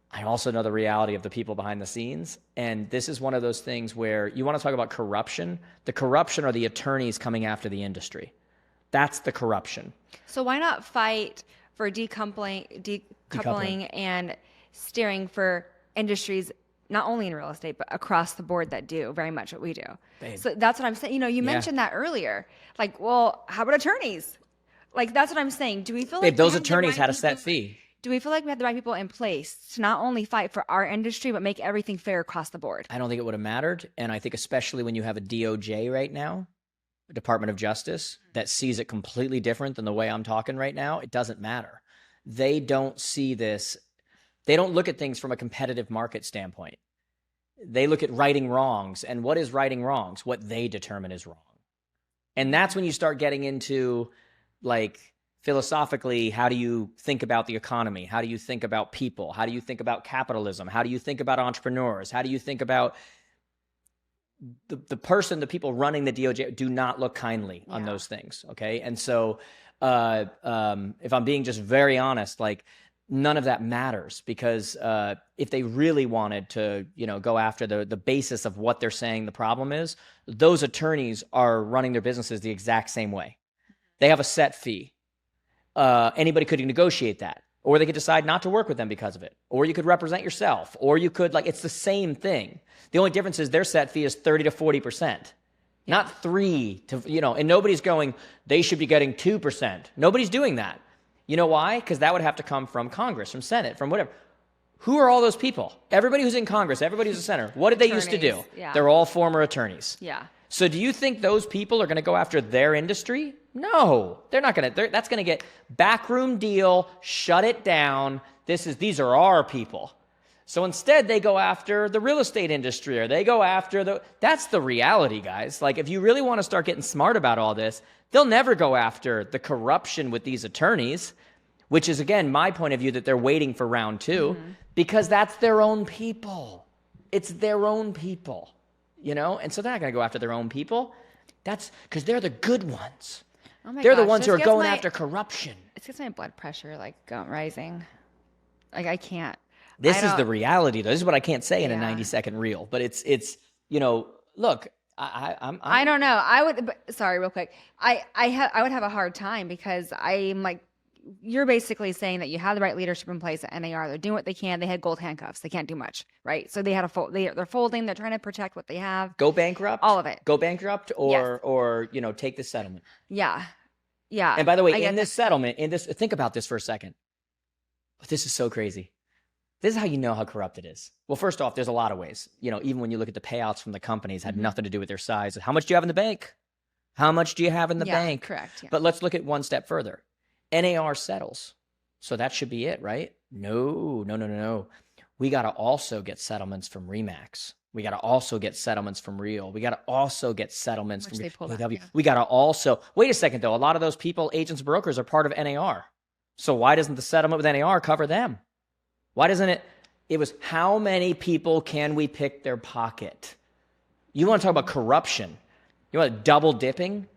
I also know the reality of the people behind the scenes. And this is one of those things where you want to talk about corruption. The corruption are the attorneys coming after the industry. That's the corruption. So why not fight for decoupling and steering for industries not only in real estate, but across the board that do very much what we do. Babe. So that's what I'm saying. You mentioned that earlier. Like, well, how about attorneys? Like, that's what I'm saying. Do we feel like those attorneys had a set fee? Do we feel like we have the right people in place to not only fight for our industry, but make everything fair across the board? I don't think it would have mattered. And I think especially when you have a DOJ right now, Department of Justice, that sees it completely different than the way I'm talking right now, it doesn't matter. They don't see this. They don't look at things from a competitive market standpoint. They look at righting wrongs. And what is righting wrongs? What they determine is wrong. And that's when you start getting into like philosophically, how do you think about the economy? How do you think about people? How do you think about capitalism? How do you think about entrepreneurs? How do you think about the people running the DOJ? Do not look kindly on those things, okay? And so if I'm being just very honest, like, none of that matters, because if they really wanted to, go after the basis of what they're saying the problem is, those attorneys are running their businesses the exact same way. They have a set fee. Anybody could negotiate that, or they could decide not to work with them because of it, or you could represent yourself, or you could, it's the same thing. The only difference is their set fee is 30 to 40%, not 3 to, and nobody's going, they should be getting 2%. Nobody's doing that. You know why? Because that would have to come from Congress, from Senate, from whatever. Who are all those people? Everybody who's in Congress, everybody who's a senator. What did they used to do? Yeah. They're all former attorneys. Yeah. So do you think those people are going to go after their industry? No, they're not going to. That's going to get backroom deal, shut it down. These are our people. So instead, they go after the real estate industry, or they go after that's the reality, guys. Like, if you really want to start getting smart about all this, they'll never go after the corruption with these attorneys, which is, again, my point of view, that they're waiting for round 2, because that's their own people. It's their own people, and so they're not going to go after their own people. That's because they're the good ones. Oh my they're gosh, the ones who are going after corruption. It gets my blood pressure rising. I can't. This is the reality, though. This is what I can't say in a 90-second reel. But it's look, I don't know. Sorry, real quick. I would have a hard time, because I'm like, you're basically saying that you have the right leadership in place at NAR. They're doing what they can. They had gold handcuffs. They can't do much, right? So they had they're folding. They're trying to protect what they have. Go bankrupt. All of it. Go bankrupt, or take the settlement. Yeah. Yeah. And by the way, in this settlement, think about this for a second. This is so crazy. This is how you know how corrupt it is. Well, first off, there's a lot of ways. Even when you look at the payouts from the companies, had nothing to do with their size. How much do you have in the bank? How much do you have in the bank? Correct. Yeah. But let's look at one step further. NAR settles. So that should be it, right? No. We got to also get settlements from Remax. We got to also get settlements from Real. We got to also get settlements from AW. We got to also, wait a second though. A lot of those people, agents, brokers, are part of NAR. So why doesn't the settlement with NAR cover them? Why doesn't it? It was, how many people can we pick their pocket? You want to talk about corruption? You want double dipping,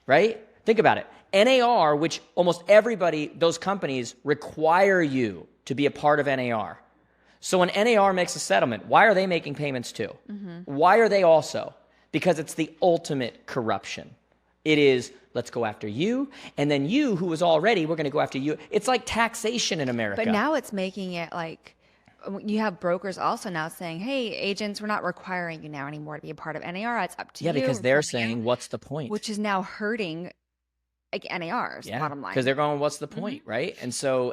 right? Think about it. NAR, which almost everybody, those companies require you to be a part of NAR. So when NAR makes a settlement, why are they making payments too? Why are they also? Because it's the ultimate corruption. It is, let's go after you, and then you, who was already, we're going to go after you. It's like taxation in America. But now it's making it like, you have brokers also now saying, hey, agents, we're not requiring you now anymore to be a part of NAR. It's up to you. Yeah, because they're saying, what's the point? Which is now hurting NAR's bottom line. Because they're going, what's the point, right? And so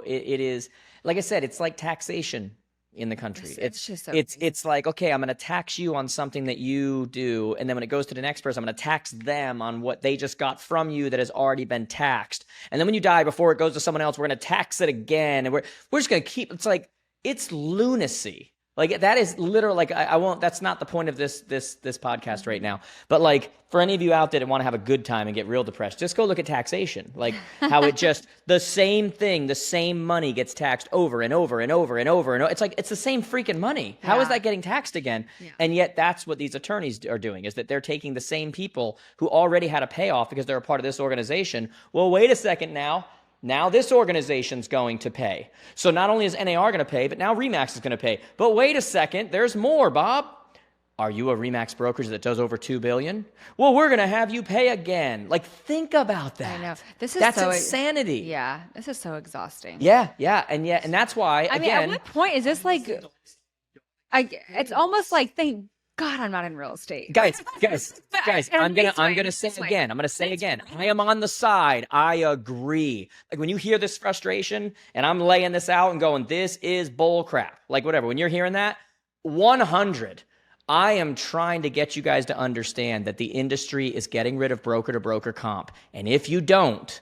it is, like I said, it's like taxation in the country. It's just so it's like, okay, I'm going to tax you on something that you do, and then when it goes to the next person, I'm going to tax them on what they just got from you that has already been taxed. And then when you die, before it goes to someone else, we're going to tax it again, and we're just going to keep. It's like, it's lunacy. Like, that is literally, like, I won't, that's not the point of this podcast right now. But like, for any of you out there that want to have a good time and get real depressed, just go look at taxation. Like, how it just, the same thing, the same money gets taxed over and over and over and over and over. It's like, it's the same freaking money. How is that getting taxed again? Yeah. And yet that's what these attorneys are doing, is that they're taking the same people who already had a payoff because they're a part of this organization. Well, wait a second now. Now this organization's going to pay. So not only is NAR going to pay, but now Remax is going to pay. But wait a second, there's more, Bob. Are you a Remax brokerage that does over $2 billion? Well, we're going to have you pay again. Like, think about that. I know. That's insanity. Yeah, this is so exhausting. Yeah, and that's why, I mean, at what point is this like, it's almost like, thank God I'm not in real estate. Guys, I'm gonna say again. I'm gonna say again. I am on the side. I agree. Like, when you hear this frustration and I'm laying this out and going, this is bull crap. Like, whatever. When you're hearing that, 100. I am trying to get you guys to understand that the industry is getting rid of broker to broker comp. And if you don't,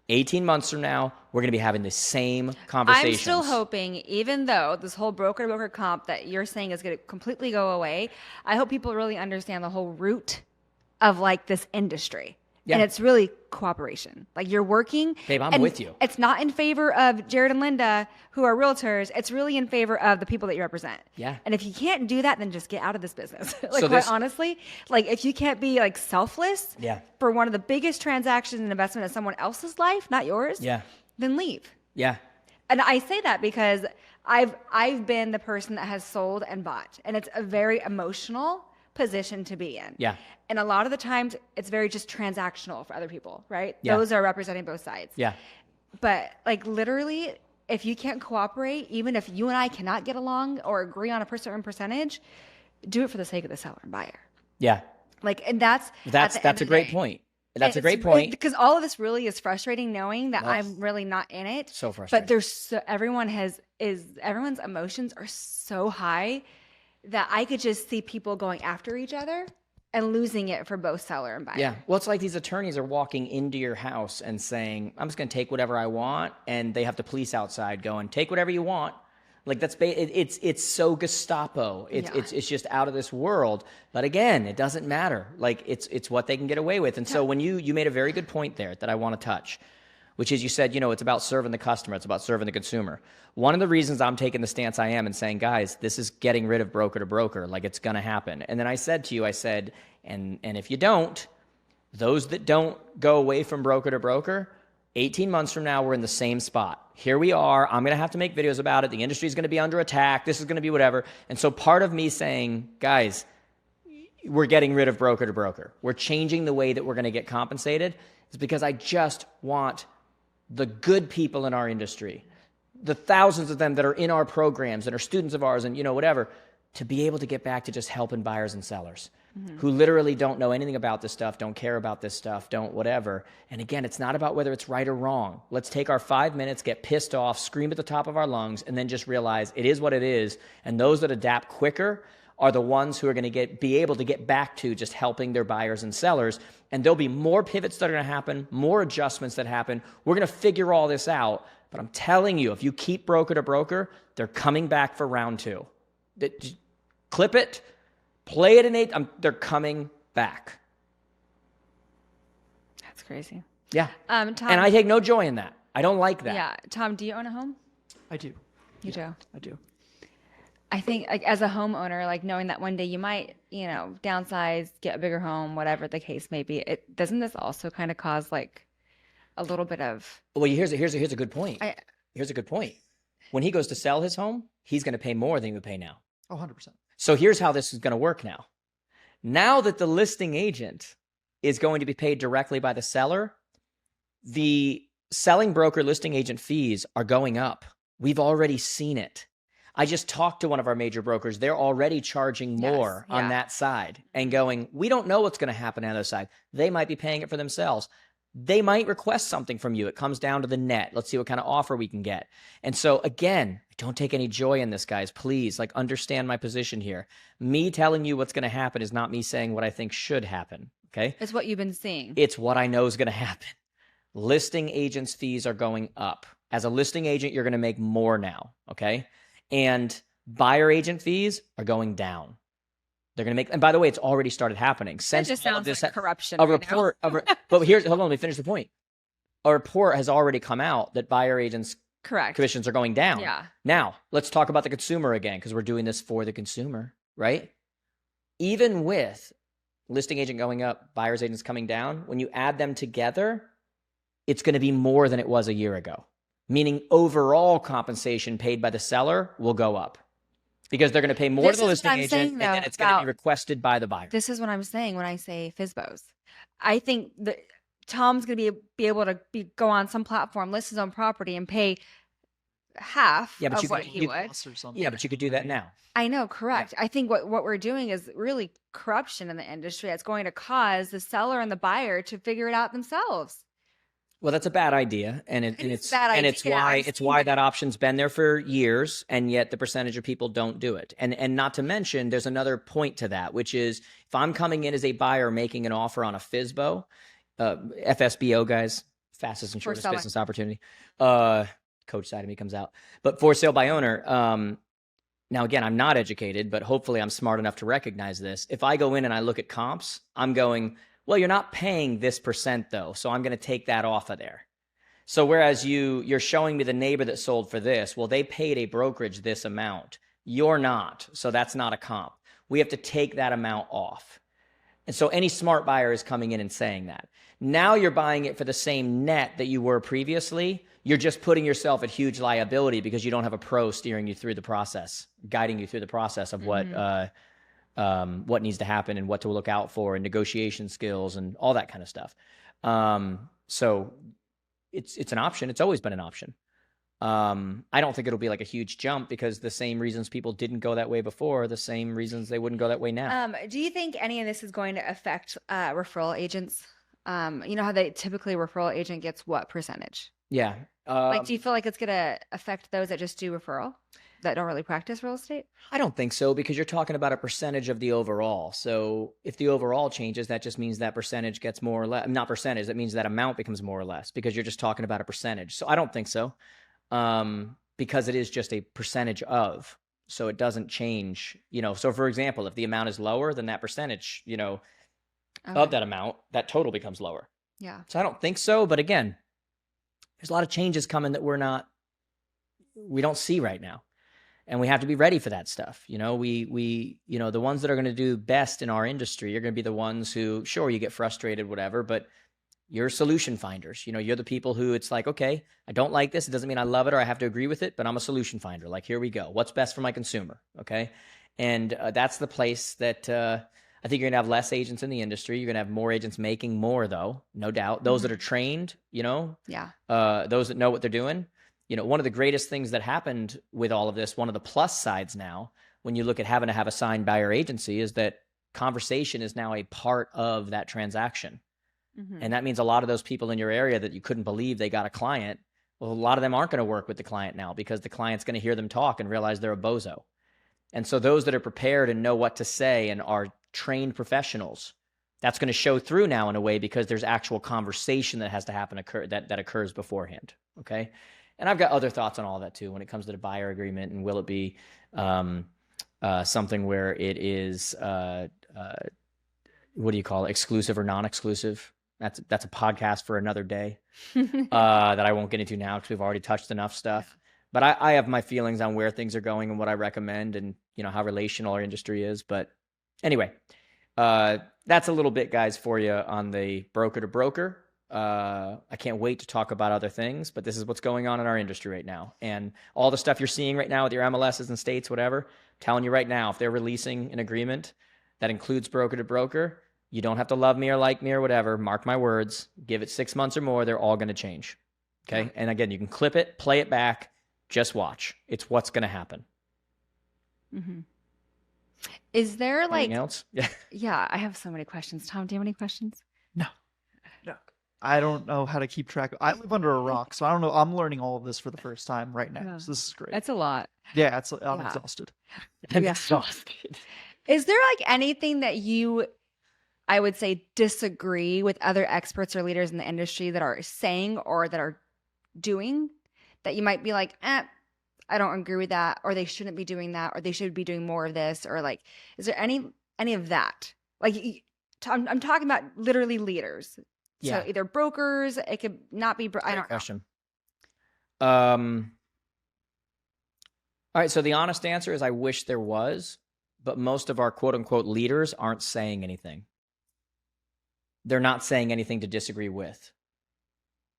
18 months from now, we're going to be having the same conversations. I'm still hoping, even though this whole broker-to-broker comp that you're saying is going to completely go away, I hope people really understand the whole root of like this industry. Yeah. And it's really cooperation. Like you're working. Babe, I'm and with you. It's not in favor of Jared and Linda, who are realtors. It's really in favor of the people that you represent. Yeah. And if you can't do that, then just get out of this business. Like So quite honestly, like if you can't be like selfless for one of the biggest transactions and investment in someone else's life, not yours, then leave. Yeah. And I say that because I've been the person that has sold and bought, and it's a very emotional position to be in. Yeah. And a lot of the times it's very just transactional for other people, right? Yeah. Those are representing both sides. Yeah. But like literally, if you can't cooperate, even if you and I cannot get along or agree on a certain percentage, do it for the sake of the seller and buyer. Yeah. Like, and that's a great point. That's a great point. Because all of this really is frustrating knowing that I'm really not in it. So frustrating. But everyone's emotions are so high that I could just see people going after each other and losing it for both seller and buyer. Yeah. Well, it's like these attorneys are walking into your house and saying, I'm just going to take whatever I want. And they have the police outside going, take whatever you want. Like it's so Gestapo. It's just out of this world. But again, it doesn't matter. Like it's what they can get away with. And so when you made a very good point there that I want to touch, which is you said, it's about serving the customer. It's about serving the consumer. One of the reasons I'm taking the stance I am and saying, guys, this is getting rid of broker to broker. Like it's going to happen. And then I said to you, and if you don't, those that don't go away from broker to broker, 18 months from now, we're in the same spot. Here we are. I'm going to have to make videos about it. The industry is going to be under attack. This is going to be whatever. And so part of me saying, guys, we're getting rid of broker to broker. We're changing the way that we're going to get compensated is because I just want the good people in our industry, the thousands of them that are in our programs and are students of ours and, whatever, to be able to get back to just helping buyers and sellers who literally don't know anything about this stuff, don't care about this stuff, don't whatever. And again, it's not about whether it's right or wrong. Let's take our 5 minutes, get pissed off, scream at the top of our lungs, and then just realize it is what it is. And those that adapt quicker are the ones who are going to be able to get back to just helping their buyers and sellers. And there'll be more pivots that are going to happen, more adjustments that happen. We're going to figure all this out. But I'm telling you, if you keep broker to broker, they're coming back for round 2. Clip it, play it in 8. They're coming back. That's crazy. Yeah. Tom, and I take no joy in that. I don't like that. Yeah. Tom, do you own a home? I do. You do? I do. I think like as a homeowner, like knowing that one day you might, downsize, get a bigger home, whatever the case may be, doesn't this also kind of cause like a little bit of... Well, here's a good point. Here's a good point. When he goes to sell his home, he's going to pay more than he would pay now. Oh, 100%. So here's how this is going to work now. Now that the listing agent is going to be paid directly by the seller, the selling broker listing agent fees are going up. We've already seen it. I just talked to one of our major brokers. They're already charging more on that side and going, we don't know what's going to happen on the other side. They might be paying it for themselves. They might request something from you. It comes down to the net. Let's see what kind of offer we can get. And so again, don't take any joy in this, guys. Please, understand my position here. Me telling you what's going to happen is not me saying what I think should happen. Okay? It's what you've been seeing. It's what I know is going to happen. Listing agents' fees are going up. As a listing agent, you're going to make more now. Okay? And buyer agent fees are going down. They're going to make, and by the way, it's already started happening. That just sounds like corruption. But hold on, let me finish the point. A report has already come out that buyer agents' commissions are going down. Yeah. Now, let's talk about the consumer again, because we're doing this for the consumer, right? Even with listing agent going up, buyer's agents coming down, when you add them together, it's going to be more than it was a year ago. Meaning overall compensation paid by the seller will go up. Because they're going to pay more to the listing agent, and then it's going to be requested by the buyer. This is what I'm saying when I say FSBOs. I think that Tom's going to be able to go on some platform, list his own property, and pay half of what he would. Yeah, but you could do that now. I know, correct. I think what we're doing is really corruption in the industry. That's going to cause the seller and the buyer to figure it out themselves. Well, that's a bad idea, it's why that option's been there for years, and yet the percentage of people don't do it. And not to mention, there's another point to that, which is if I'm coming in as a buyer making an offer on a FSBO, FSBO, guys, fastest and shortest business opportunity. Coach side of me comes out, but for sale by owner. Now, again, I'm not educated, but hopefully I'm smart enough to recognize this. If I go in and I look at comps, I'm going, well, you're not paying this percent though, so I'm going to take that off of there. So whereas you're showing me the neighbor that sold for this, well, they paid a brokerage this amount. You're not, so that's not a comp. We have to take that amount off. And so any smart buyer is coming in and saying that. Now you're buying it for the same net that you were previously. You're just putting yourself at huge liability because you don't have a pro steering you through the process, guiding you through the process of what needs to happen and what to look out for and negotiation skills and all that kind of stuff. So it's an option. It's always been an option. I don't think it'll be like a huge jump because the same reasons people didn't go that way before are the same reasons they wouldn't go that way now. Do you think any of this is going to affect referral agents? You know how they typically referral agent gets what percentage? Yeah. Like, do you feel like it's going to affect those that just do referral that don't really practice real estate? I don't think so because you're talking about a percentage of the overall. So if the overall changes, that just means that percentage gets more or less, not percentage, that means that amount becomes more or less because you're just talking about a percentage. So I don't think so. Because it is just a percentage of, so it doesn't change, so for example, if the amount is lower than that percentage, of that amount, that total becomes lower. Yeah. So I don't think so. But again, there's a lot of changes coming that we don't see right now. And we have to be ready for that stuff. The ones that are going to do best in our industry are going to be the ones who, sure, you get frustrated, whatever, but you're solution finders. You're the people who it's like, okay, I don't like this. It doesn't mean I love it or I have to agree with it, but I'm a solution finder. Like, here we go. What's best for my consumer? Okay. And that's the place that I think you're going to have less agents in the industry. You're going to have more agents making more, though, no doubt. Those that are trained, those that know what they're doing. One of the greatest things that happened with all of this, one of the plus sides now, when you look at having to have a signed buyer agency, is that conversation is now a part of that transaction. Mm-hmm. And that means a lot of those people in your area that you couldn't believe they got a client, well, a lot of them aren't going to work with the client now because the client's going to hear them talk and realize they're a bozo. And so those that are prepared and know what to say and are trained professionals, that's going to show through now in a way because there's actual conversation that has to happen that occurs beforehand. Okay. And I've got other thoughts on all that too when it comes to the buyer agreement, and will it be something where it is what do you call it, exclusive or non-exclusive? That's a podcast for another day that I won't get into now because we've already touched enough stuff. But I have my feelings on where things are going and what I recommend and how relational our industry is. But anyway, that's a little bit, guys, for you on the broker to broker. I can't wait to talk about other things, but this is what's going on in our industry right now. And all the stuff you're seeing right now with your MLSs and states, whatever, I'm telling you right now, if they're releasing an agreement that includes broker to broker, you don't have to love me or like me or whatever. Mark my words. Give it 6 months or more. They're all going to change. Okay. Yeah. And again, you can clip it, play it back. Just watch. It's what's going to happen. Mm-hmm. Is there anything else? Yeah. Yeah. I have so many questions. Tom, do you have any questions? No. I don't know how to keep track. I live under a rock, so I don't know. I'm learning all of this for the first time right now. Yeah. So this is great. That's a lot. Yeah. I'm exhausted. I'm exhausted. Is there anything that you, I would say, disagree with other experts or leaders in the industry that are saying or that are doing that you might be like, I don't agree with that, or they shouldn't be doing that, or they should be doing more of this, or is there any of that? I'm talking about literally leaders. Yeah. So either brokers, it could not be. I don't know. All right. So the honest answer is I wish there was, but most of our quote unquote leaders aren't saying anything. They're not saying anything to disagree with.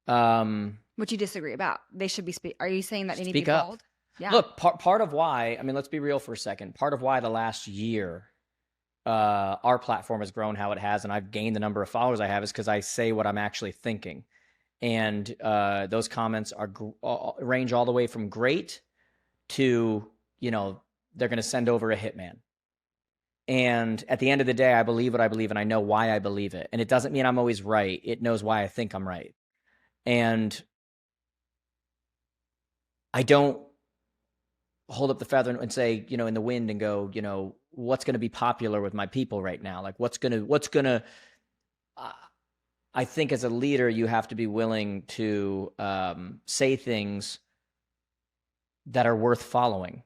What you disagree about? They should be are you saying that they need to be bold? Yeah. Look, part of why, let's be real for a second. Part of why the last year our platform has grown how it has, and I've gained the number of followers I have, is because I say what I'm actually thinking. And those comments range all the way from great to, they're going to send over a hitman. And at the end of the day, I believe what I believe, and I know why I believe it. And it doesn't mean I'm always right. It knows why I think I'm right. And I don't hold up the feather and say, in the wind and go, what's going to be popular with my people right now? What's going to, I think as a leader, you have to be willing to say things that are worth following,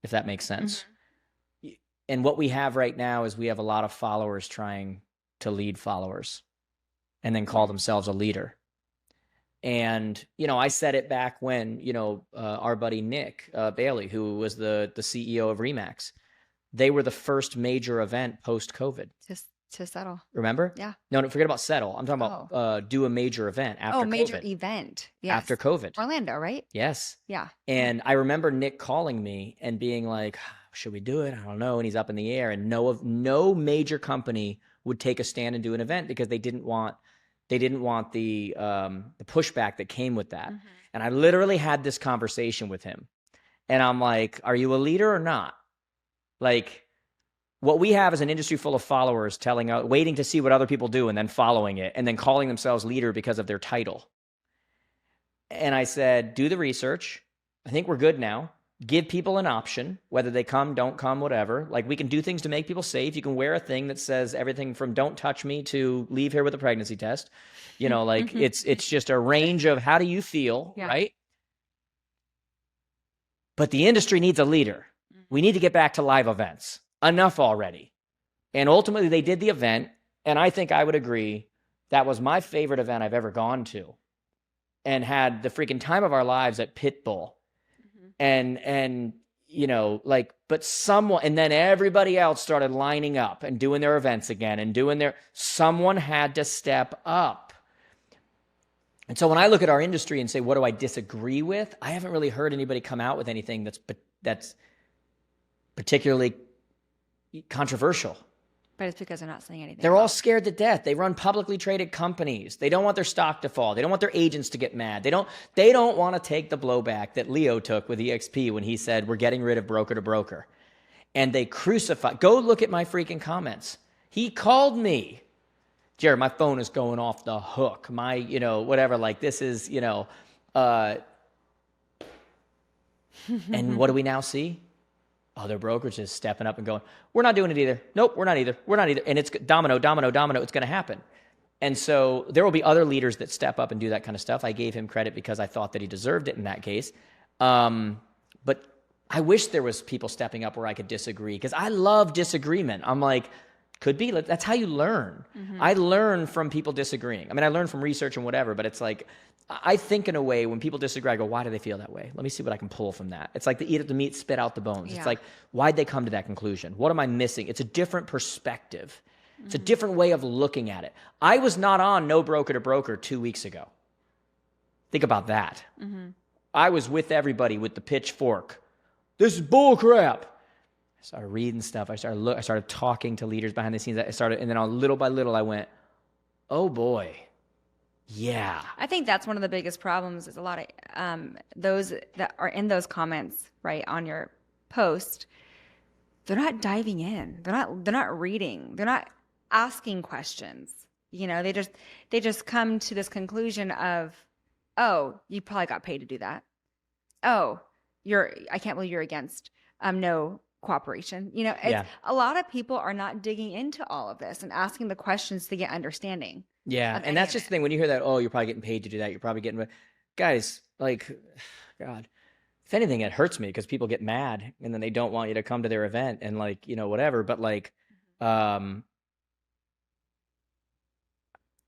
if that makes sense. Mm-hmm. And what we have right now is we have a lot of followers trying to lead followers and then call themselves a leader. And, I said it back when, our buddy Nick Bailey, who was the CEO of Remax, they were the first major event post-COVID. Just to settle. Remember? Yeah. No, forget about settle. I'm talking about do a major event after COVID. Oh, major event. Yes. After COVID. Orlando, right? Yes. Yeah. And I remember Nick calling me and being like, should we do it? I don't know. And he's up in the air. And no major company would take a stand and do an event because they didn't want the pushback that came with that. Mm-hmm. And I literally had this conversation with him. And I'm like, are you a leader or not? Like, what we have is an industry full of followers waiting to see what other people do and then following it and then calling themselves leader because of their title. And I said, do the research. I think we're good now. Give people an option, whether they come, don't come, whatever. Like, we can do things to make people safe. You can wear a thing that says everything from don't touch me to leave here with a pregnancy test. Like it's just a range of how do you feel, right? But the industry needs a leader. We need to get back to live events. Enough already. And ultimately they did the event. And I think I would agree that was my favorite event I've ever gone to and had the freaking time of our lives at Pitbull. And but someone, and then everybody else started lining up and doing their events again and someone had to step up. And so when I look at our industry and say, what do I disagree with? I haven't really heard anybody come out with anything that's particularly controversial. But it's because they're not saying anything. They're all scared to death. They run publicly traded companies. They don't want their stock to fall. They don't want their agents to get mad. They don't want to take the blowback that Leo took with EXP when he said, we're getting rid of broker to broker. And they crucified. Go look at my freaking comments. He called me. Jared, my phone is going off the hook. My, whatever, like this is, and what do we now see? Other brokers is stepping up and going, we're not doing it either. Nope, we're not either. We're not either. And it's domino, it's going to happen. And so there will be other leaders that step up and do that kind of stuff. I gave him credit because I thought that he deserved it in that case. But I wish there was people stepping up where I could disagree because I love disagreement. I'm like, could be. That's how you learn. Mm-hmm. I learn from people disagreeing. I mean, I learn from research and whatever, but it's like, I think in a way when people disagree, I go, why do they feel that way? Let me see what I can pull from that. It's like the eat up the meat, spit out the bones. Yeah. It's like, why'd they come to that conclusion? What am I missing? It's a different perspective. Mm-hmm. It's a different way of looking at it. I was not on No Broker to Broker 2 weeks ago. Think about that. Mm-hmm. I was with everybody with the pitchfork. This is bull crap. I started reading stuff. I started talking to leaders behind the scenes. And then little by little I went, oh boy. Yeah. I think that's one of the biggest problems is a lot of those that are in those comments, right, on your post, they're not diving in. They're not reading. They're not asking questions. They just come to this conclusion of, oh, you probably got paid to do that. Oh, I can't believe you're against no cooperation. A lot of people are not digging into all of this and asking the questions to get understanding. Yeah, and that's just the thing. When you hear that, oh, you're probably getting paid to do that. You're probably getting... Guys, like, God, if anything, it hurts me because people get mad and then they don't want you to come to their event and whatever. But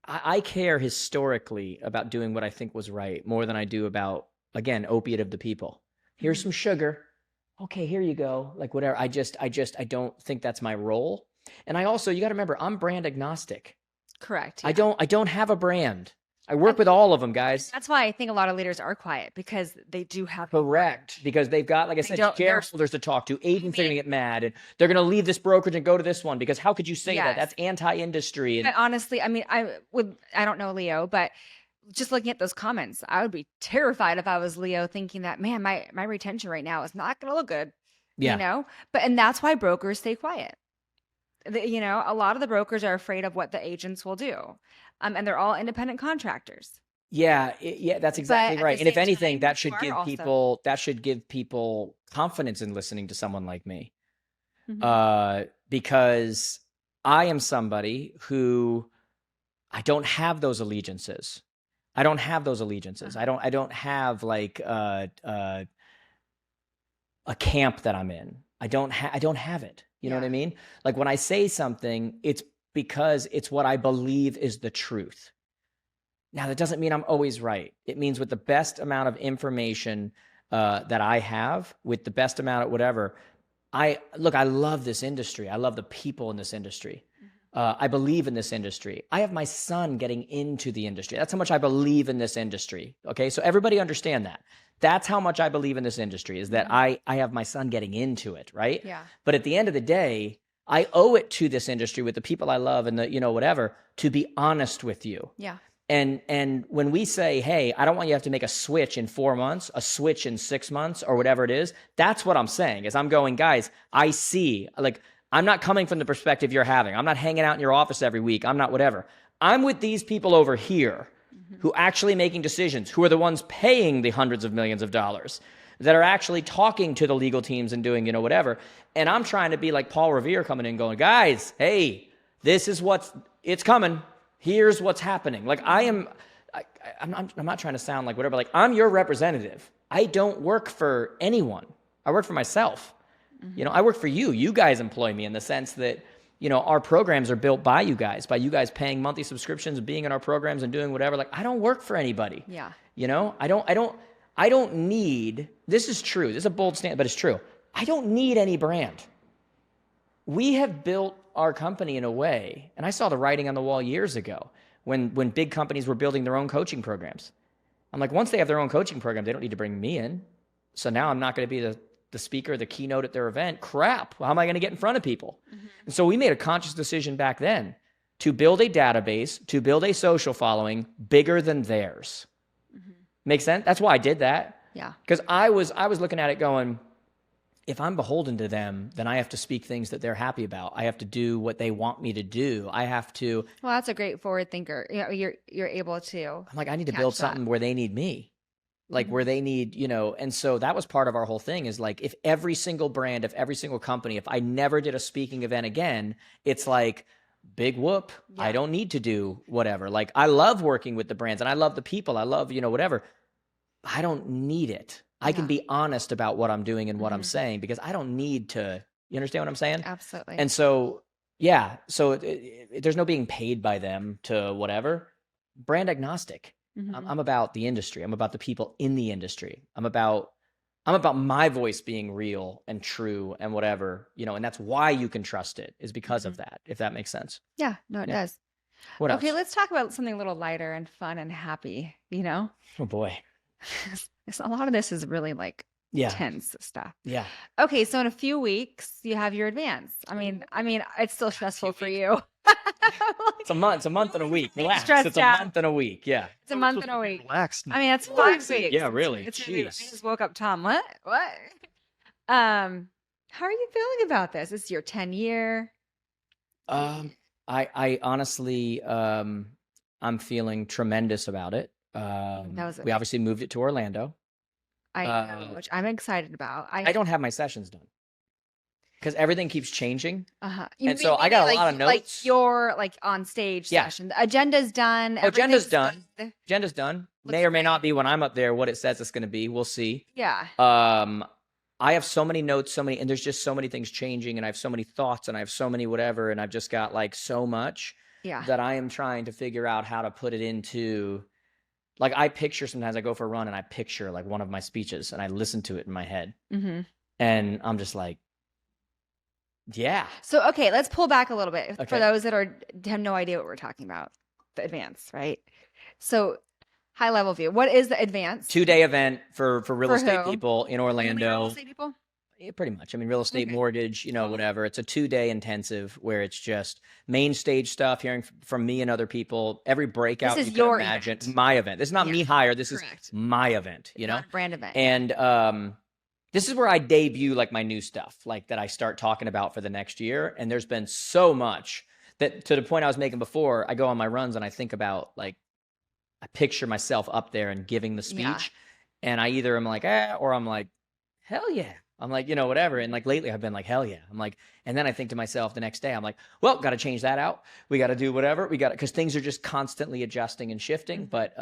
I care historically about doing what I think was right more than I do about, again, opiate of the people. Here's some sugar. Okay, here you go. Like whatever. I don't think that's my role. And I also, you got to remember, I'm brand agnostic. Correct. Yeah. I don't have a brand. I work with all of them, guys. That's why I think a lot of leaders are quiet because they do have correct because they've got, like I said, shareholders to talk to. Agents are going to get mad and they're going to leave this brokerage and go to this one because how could you say that? That's anti-industry. And honestly, I mean, I don't know Leo, but just looking at those comments, I would be terrified if I was Leo, thinking that, man, my retention right now is not going to look good. Yeah. And that's why brokers stay quiet. A lot of the brokers are afraid of what the agents will do. And they're all independent contractors. Yeah, that's exactly right. And if anything, that should give people confidence in listening to someone like me. Mm-hmm. Because I am somebody who I don't have those allegiances. I don't have like a camp that I'm in. I don't have it. You know what I mean? Like when I say something, it's because it's what I believe is the truth. Now, that doesn't mean I'm always right. It means with the best amount of information that I have, with the best amount of whatever, I love this industry. I love the people in this industry. I believe in this industry. I have my son getting into the industry. That's how much I believe in this industry. Okay, so everybody understand that. That's how much I believe in this industry, is that I have my son getting into it, right? Yeah. But at the end of the day, I owe it to this industry with the people I love and the, whatever, to be honest with you. Yeah. And when we say, hey, I don't want you to have to make a switch in 4 months, a switch in 6 months, or whatever it is, that's what I'm saying, is I'm going, guys, I see, like, I'm not coming from the perspective you're having. I'm not hanging out in your office every week. I'm not whatever. I'm with these people over here who actually making decisions, who are the ones paying the hundreds of millions of dollars, that are actually talking to the legal teams and doing, whatever. And I'm trying to be like Paul Revere coming in going, guys, hey, this is it's coming. Here's what's happening. Like I'm not trying to sound like whatever, like I'm your representative. I don't work for anyone. I work for myself. I work for you. You guys employ me in the sense that, our programs are built by you guys paying monthly subscriptions and being in our programs and doing whatever. Like I don't work for anybody. Yeah. I don't need, this is true. This is a bold stand, but it's true. I don't need any brand. We have built our company in a way, and I saw the writing on the wall years ago when big companies were building their own coaching programs. I'm like, once they have their own coaching program, they don't need to bring me in. So now I'm not going to be the speaker, the keynote at their event. Crap. How am I going to get in front of people? And so we made a conscious decision back then to build a database, to build a social following bigger than theirs. Make sense? That's why I did that. Yeah. Because I was looking at it going, if I'm beholden to them, then I have to speak things that they're happy about. I have to do what they want me to do. I have to. Well, that's a great forward thinker. You're able to. I'm like, I need to build something where they need me. Like where they need, and so that was part of our whole thing is like, if every single brand, if every single company, if I never did a speaking event again, it's like, big whoop. Yeah. I don't need to do whatever. Like I love working with the brands and I love the people. I love, whatever. I don't need it. I can be honest about what I'm doing and what I'm saying because I don't need to, you understand what I'm saying? Absolutely. And so, yeah, so there's no being paid by them to whatever. Brand agnostic. I'm about the industry. I'm about the people in the industry. I'm about my voice being real and true and whatever, and that's why you can trust it is because of that, if that makes sense. Yeah, no, it does. What else? Okay, let's talk about something a little lighter and fun and happy, Oh boy. A lot of this is really like tense stuff. Yeah. Okay, so in a few weeks you have your advance. I mean, it's still stressful for you. It's a month and a week. Relax. It's a month and a week. Yeah. It's a month and a week. Relax. It's 5 weeks. Yeah, really. I just woke up, Tom. What? How are you feeling about this? This is your 10-year. I honestly, I'm feeling tremendous about it. We obviously moved it to Orlando. I know, which I'm excited about. I don't have my sessions done because everything keeps changing. And so I got a lot of notes. Like your on stage session. The agenda's done. Agenda's done. Agenda's done. May or may not be when I'm up there what it says it's going to be. We'll see. Yeah. I have so many notes, and there's just so many things changing, and I have so many thoughts, and I have so many whatever, and I've just got like so much that I am trying to figure out how to put it into. Like I picture sometimes I go for a run and I picture like one of my speeches and I listen to it in my head. And I'm just like, yeah. So, okay, let's pull back a little bit for those that have no idea what we're talking about. The advance, right? So high level view. What is the advance? 2-day event for real estate people in Orlando. Real estate people? Yeah, pretty much. Real estate, mortgage, whatever. It's a 2-day intensive where it's just main stage stuff, hearing from me and other people. Every breakout this is you can your imagine. Event. My event. This is not me hired. This is my event, Not a brand event. And this is where I debut like my new stuff, like that I start talking about for the next year. And there's been so much that to the point I was making before, I go on my runs and I think about like, I picture myself up there and giving the speech. And I either am like, or I'm like, hell yeah. I'm like, whatever. And like lately I've been like, hell yeah. I'm like, and then I think to myself the next day, I'm like, well, got to change that out. We got to do whatever. Because things are just constantly adjusting and shifting. But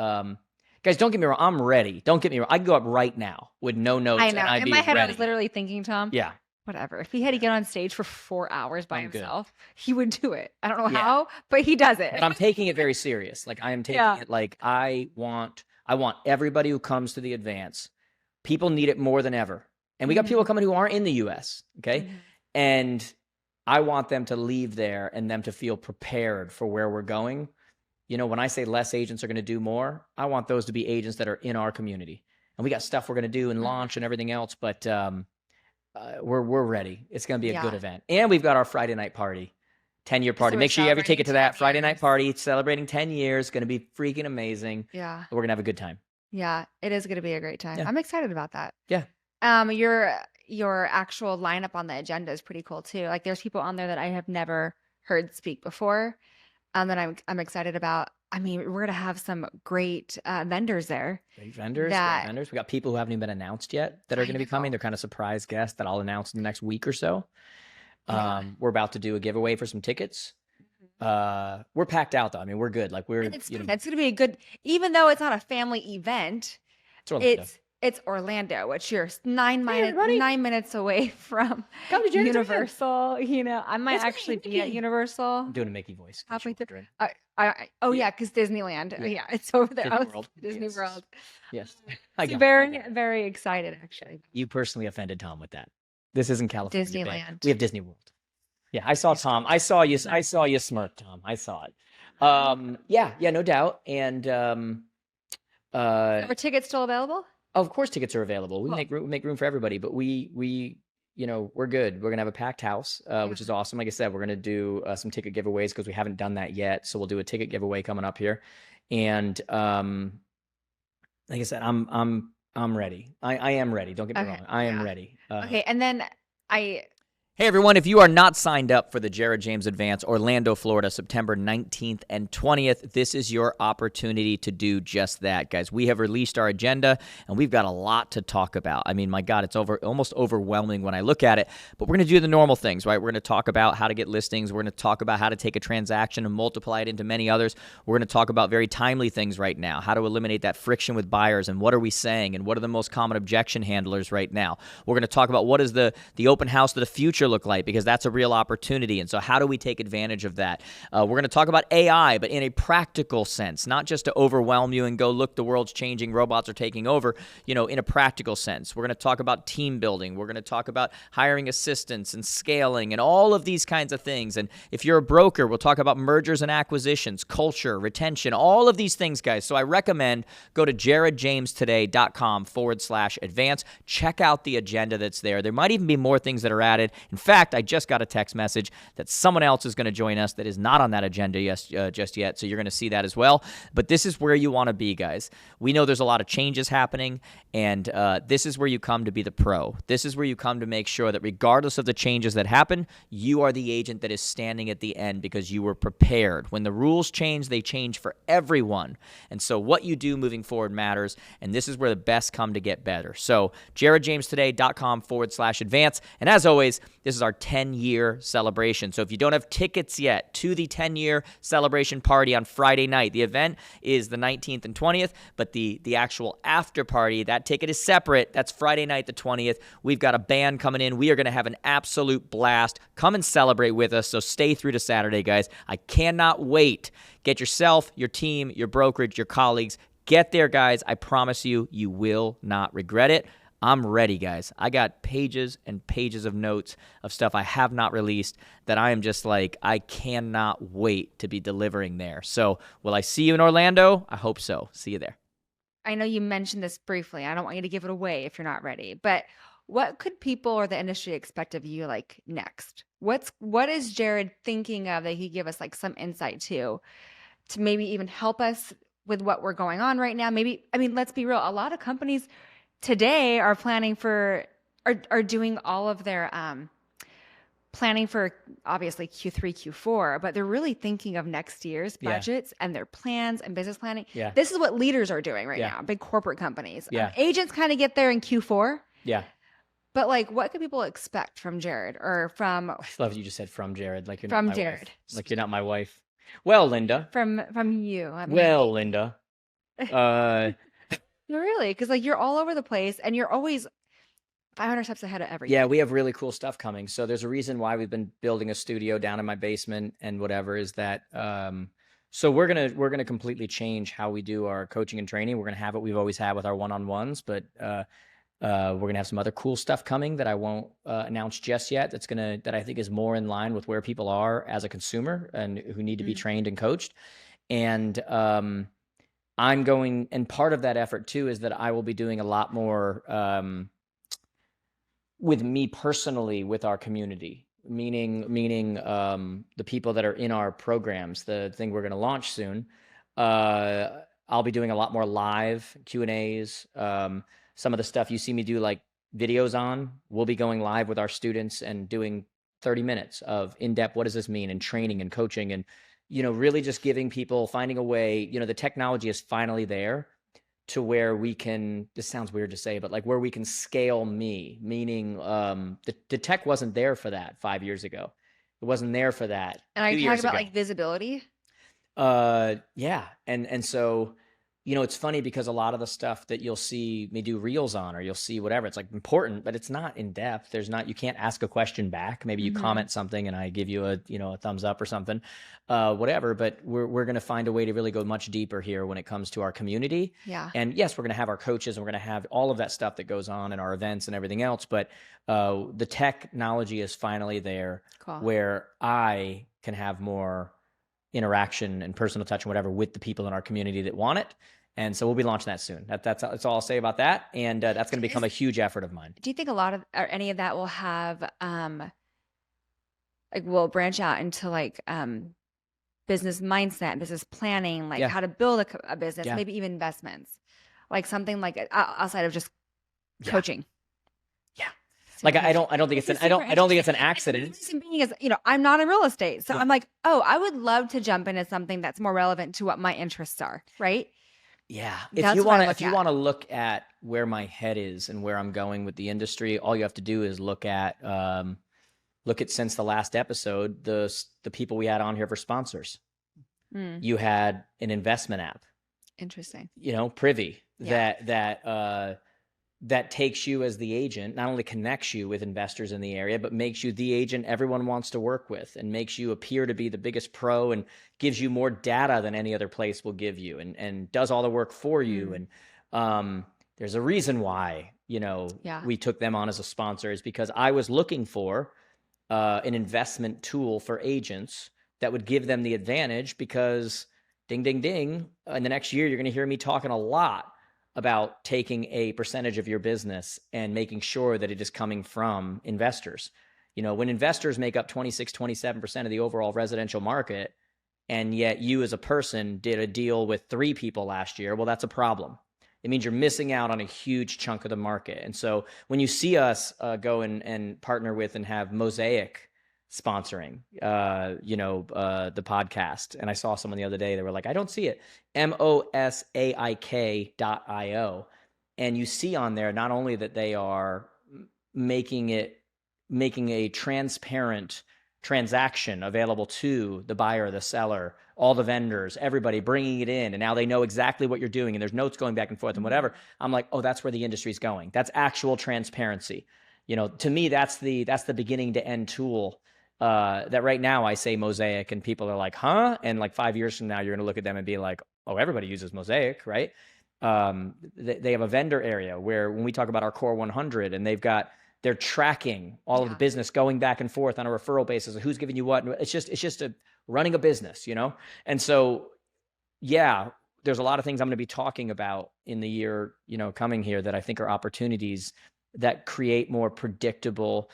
guys, don't get me wrong. I'm ready. Don't get me wrong. I can go up right now with no notes. I know. And I'd In be my head, ready. I was literally thinking, Tom. Yeah. whatever. If he had to get on stage for 4 hours by himself, he would do it. I don't know how, but he does it. But I'm taking it very serious. Like I am taking it like I want everybody who comes to the advance. People need it more than ever. And we got people coming who aren't in the US, okay? And I want them to leave there and them to feel prepared for where we're going. You know, when I say less agents are going to do more, I want those to be agents that are in our community. And we got stuff we're going to do and launch and everything else, but we're ready. It's going to be a good event. And we've got our Friday night party, 10-year party. So make sure you have your ticket to that Friday night party. It's celebrating 10 years. It's going to be freaking amazing. Yeah. We're going to have a good time. Yeah, it is going to be a great time. Yeah. I'm excited about that. Yeah. Your actual lineup on the agenda is pretty cool too. Like there's people on there that I have never heard speak before, that I'm excited about. I mean, we're gonna have some great vendors there. Great vendors. We got people who haven't even been announced yet that are going to be coming. They're kind of surprise guests that I'll announce in the next week or so. We're about to do a giveaway for some tickets. We're packed out though. I mean, we're good. Like it's going to be a good, even though it's not a family event. It's Orlando, which you're 9 minutes away from Universal. You know, I might actually be at Universal. I'm doing a Mickey voice. Halfway through. Because Disneyland. Yeah, it's over there. Disney World. Yes. Very, very excited, actually. You personally offended Tom with that. This isn't California. Disneyland. We have Disney World. Yeah, I saw Tom. I saw you smirk, Tom. I saw it. Yeah, no doubt. And are tickets still available? Of course, tickets are available. We make room for everybody, but we we're good. We're gonna have a packed house, which is awesome. Like I said, we're gonna do some ticket giveaways because we haven't done that yet. So we'll do a ticket giveaway coming up here, and like I said, I'm ready. I am ready. Don't get me wrong. I am ready. Okay, and then Hey everyone, if you are not signed up for the Jared James Advance, Orlando, Florida, September 19th and 20th, this is your opportunity to do just that, guys. We have released our agenda, and we've got a lot to talk about. I mean, my God, it's almost overwhelming when I look at it, but we're going to do the normal things, right? We're going to talk about how to get listings. We're going to talk about how to take a transaction and multiply it into many others. We're going to talk about very timely things right now, how to eliminate that friction with buyers, and what are we saying, and what are the most common objection handlers right now. We're going to talk about what is the open house of the future look like, because that's a real opportunity. And so how do we take advantage of that? We're going to talk about AI, but in a practical sense, not just to overwhelm you and go, look, the world's changing, robots are taking over, in a practical sense. We're going to talk about team building. We're going to talk about hiring assistants and scaling and all of these kinds of things. And if you're a broker, we'll talk about mergers and acquisitions, culture, retention, all of these things, guys. So I recommend go to jaredjamestoday.com/advance. Check out the agenda that's there. There might even be more things that are added. In fact, I just got a text message that someone else is going to join us that is not on that agenda just yet, so you're going to see that as well. But this is where you want to be, guys. We know there's a lot of changes happening, and this is where you come to be the pro. This is where you come to make sure that regardless of the changes that happen, you are the agent that is standing at the end because you were prepared. When the rules change, they change for everyone. And so what you do moving forward matters, and this is where the best come to get better. So jaredjamestoday.com/advance. And as always, this is our 10-year celebration. So if you don't have tickets yet to the 10-year celebration party on Friday night, the event is the 19th and 20th, but the actual after party, that ticket is separate. That's Friday night, the 20th. We've got a band coming in. We are going to have an absolute blast. Come and celebrate with us. So stay through to Saturday, guys. I cannot wait. Get yourself, your team, your brokerage, your colleagues. Get there, guys. I promise you, you will not regret it. I'm ready, guys. I got pages and pages of notes of stuff I have not released that I am just like, I cannot wait to be delivering there. So will I see you in Orlando? I hope so. See you there. I know you mentioned this briefly. I don't want you to give it away if you're not ready, but what could people or the industry expect of you like next? What is Jared thinking of that he could give us like some insight to maybe even help us with what we're going on right now? Maybe, I mean, let's be real. A lot of companies today are planning for, are doing all of their planning for obviously Q3, Q4, but they're really thinking of next year's budgets and their plans and business planning. Yeah. This is what leaders are doing right now, big corporate companies. Yeah. Agents kind of get there in Q4. Yeah. But like, what could people expect from Jared or from? I love you just said from Jared, like you're from not my Jared, wife. Like you're not my wife. Well, Linda. From you. I mean, well, Linda. Really, because like you're all over the place and you're always 500 steps ahead of everything. Yeah, we have really cool stuff coming. So there's a reason why we've been building a studio down in my basement and whatever, is that so we're gonna completely change how we do our coaching and training. We're gonna have what we've always had with our one-on-ones, but we're gonna have some other cool stuff coming that I won't announce just yet. That I think is more in line with where people are as a consumer and who need to be trained and coached. And I'm going, and part of that effort too is that I will be doing a lot more with me personally with our community, meaning the people that are in our programs, the thing we're going to launch soon. I'll be doing a lot more live Q&As. Some of the stuff you see me do like videos on, we'll be going live with our students and doing 30 minutes of in-depth, what does this mean, and training and coaching, and, really just giving people, finding a way, the technology is finally there to where we can, this sounds weird to say, but like where we can scale me, meaning the tech wasn't there for that 5 years ago. It wasn't there for that. And are you talking about like visibility? Yeah. And so, it's funny because a lot of the stuff that you'll see me do reels on, or you'll see whatever, it's like important, but it's not in depth. You can't ask a question back. Maybe you comment something and I give you a thumbs up or something, whatever, but we're going to find a way to really go much deeper here when it comes to our community. Yeah. And yes, we're going to have our coaches and we're going to have all of that stuff that goes on in our events and everything else. But, the technology is finally there where I can have more interaction and personal touch and whatever with the people in our community that want it. And so we'll be launching that soon. That's all I'll say about that. And that's going to become a huge effort of mine. Do you think a lot of, or any of that will have, will branch out into like business mindset, business planning, like how to build a business, maybe even investments, like something like outside of just coaching. Yeah. Like I don't think it's I don't think it's an accident. The reason being is, I'm not in real estate. So I'm like, I would love to jump into something that's more relevant to what my interests are. Right. Yeah. If you want to look at where my head is and where I'm going with the industry, all you have to do is look at since the last episode, the people we had on here for sponsors. You had an investment app. Interesting. Privy, that takes you as the agent, not only connects you with investors in the area, but makes you the agent everyone wants to work with, and makes you appear to be the biggest pro, and gives you more data than any other place will give you, and does all the work for you. And there's a reason why, we took them on as a sponsor, is because I was looking for an investment tool for agents that would give them the advantage, because ding, ding, ding, in the next year, you're going to hear me talking a lot about taking a percentage of your business and making sure that it is coming from investors. When investors make up 26, 27% of the overall residential market, and yet you as a person did a deal with 3 people last year, well, that's a problem. It means you're missing out on a huge chunk of the market. And so when you see us go and partner with and have Mosaik sponsoring, the podcast. And I saw someone the other day, they were like, I don't see it. Mosaik.io. And you see on there, not only that they are making a transparent transaction available to the buyer, the seller, all the vendors, everybody, bringing it in. And now they know exactly what you're doing, and there's notes going back and forth and whatever. I'm like, oh, that's where the industry's going. That's actual transparency. To me, that's the beginning to end tool. That right now I say Mosaik and people are like, huh? And like 5 years from now, you're going to look at them and be like, oh, everybody uses Mosaik, right? They have a vendor area where when we talk about our core 100, and they're tracking all of the business going back and forth on a referral basis of who's giving you what. And it's just running a business, And so, there's a lot of things I'm going to be talking about in the year, coming here, that I think are opportunities that create more predictable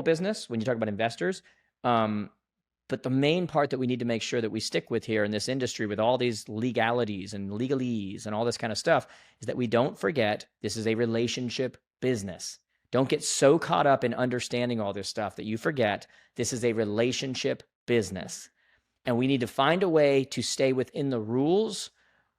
business when you talk about investors. But the main part that we need to make sure that we stick with here in this industry, with all these legalities and legalese and all this kind of stuff, is that we don't forget this is a relationship business. Don't get so caught up in understanding all this stuff that you forget this is a relationship business. And we need to find a way to stay within the rules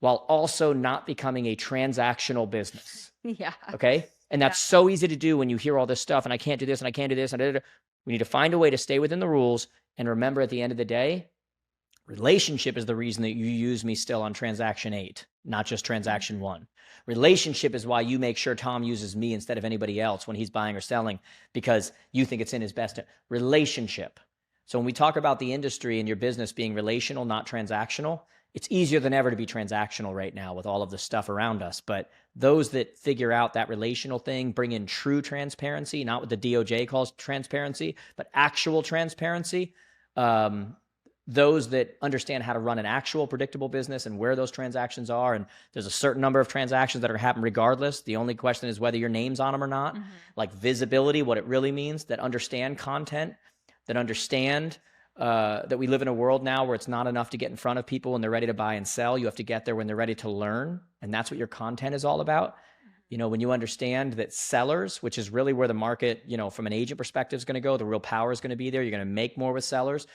while also not becoming a transactional business. Yeah. Okay? And that's so easy to do when you hear all this stuff, and I can't do this, and I can't do this, and we need to find a way to stay within the rules. And remember, at the end of the day, relationship is the reason that you use me still on transaction 8. not just transaction one. Relationship is why you make sure Tom uses me instead of anybody else when he's buying or selling, because you think it's in his best relationship. So when we talk about the industry and your business being relational, not transactional, it's easier than ever to be transactional right now with all of the stuff around us. But those that figure out that relational thing, bring in true transparency, not what the DOJ calls transparency, but actual transparency. Those that understand how to run an actual predictable business and where those transactions are. And there's a certain number of transactions that are happening regardless. The only question is whether your name's on them or not. Like visibility, what it really means, that understand content, that understand that we live in a world now where it's not enough to get in front of people when they're ready to buy and sell. You have to get there when they're ready to learn. And that's what your content is all about. You know, when you understand that sellers, which is really where the market, you know, from an agent perspective is going to go, the real power is going to be there. You're going to make more with sellers.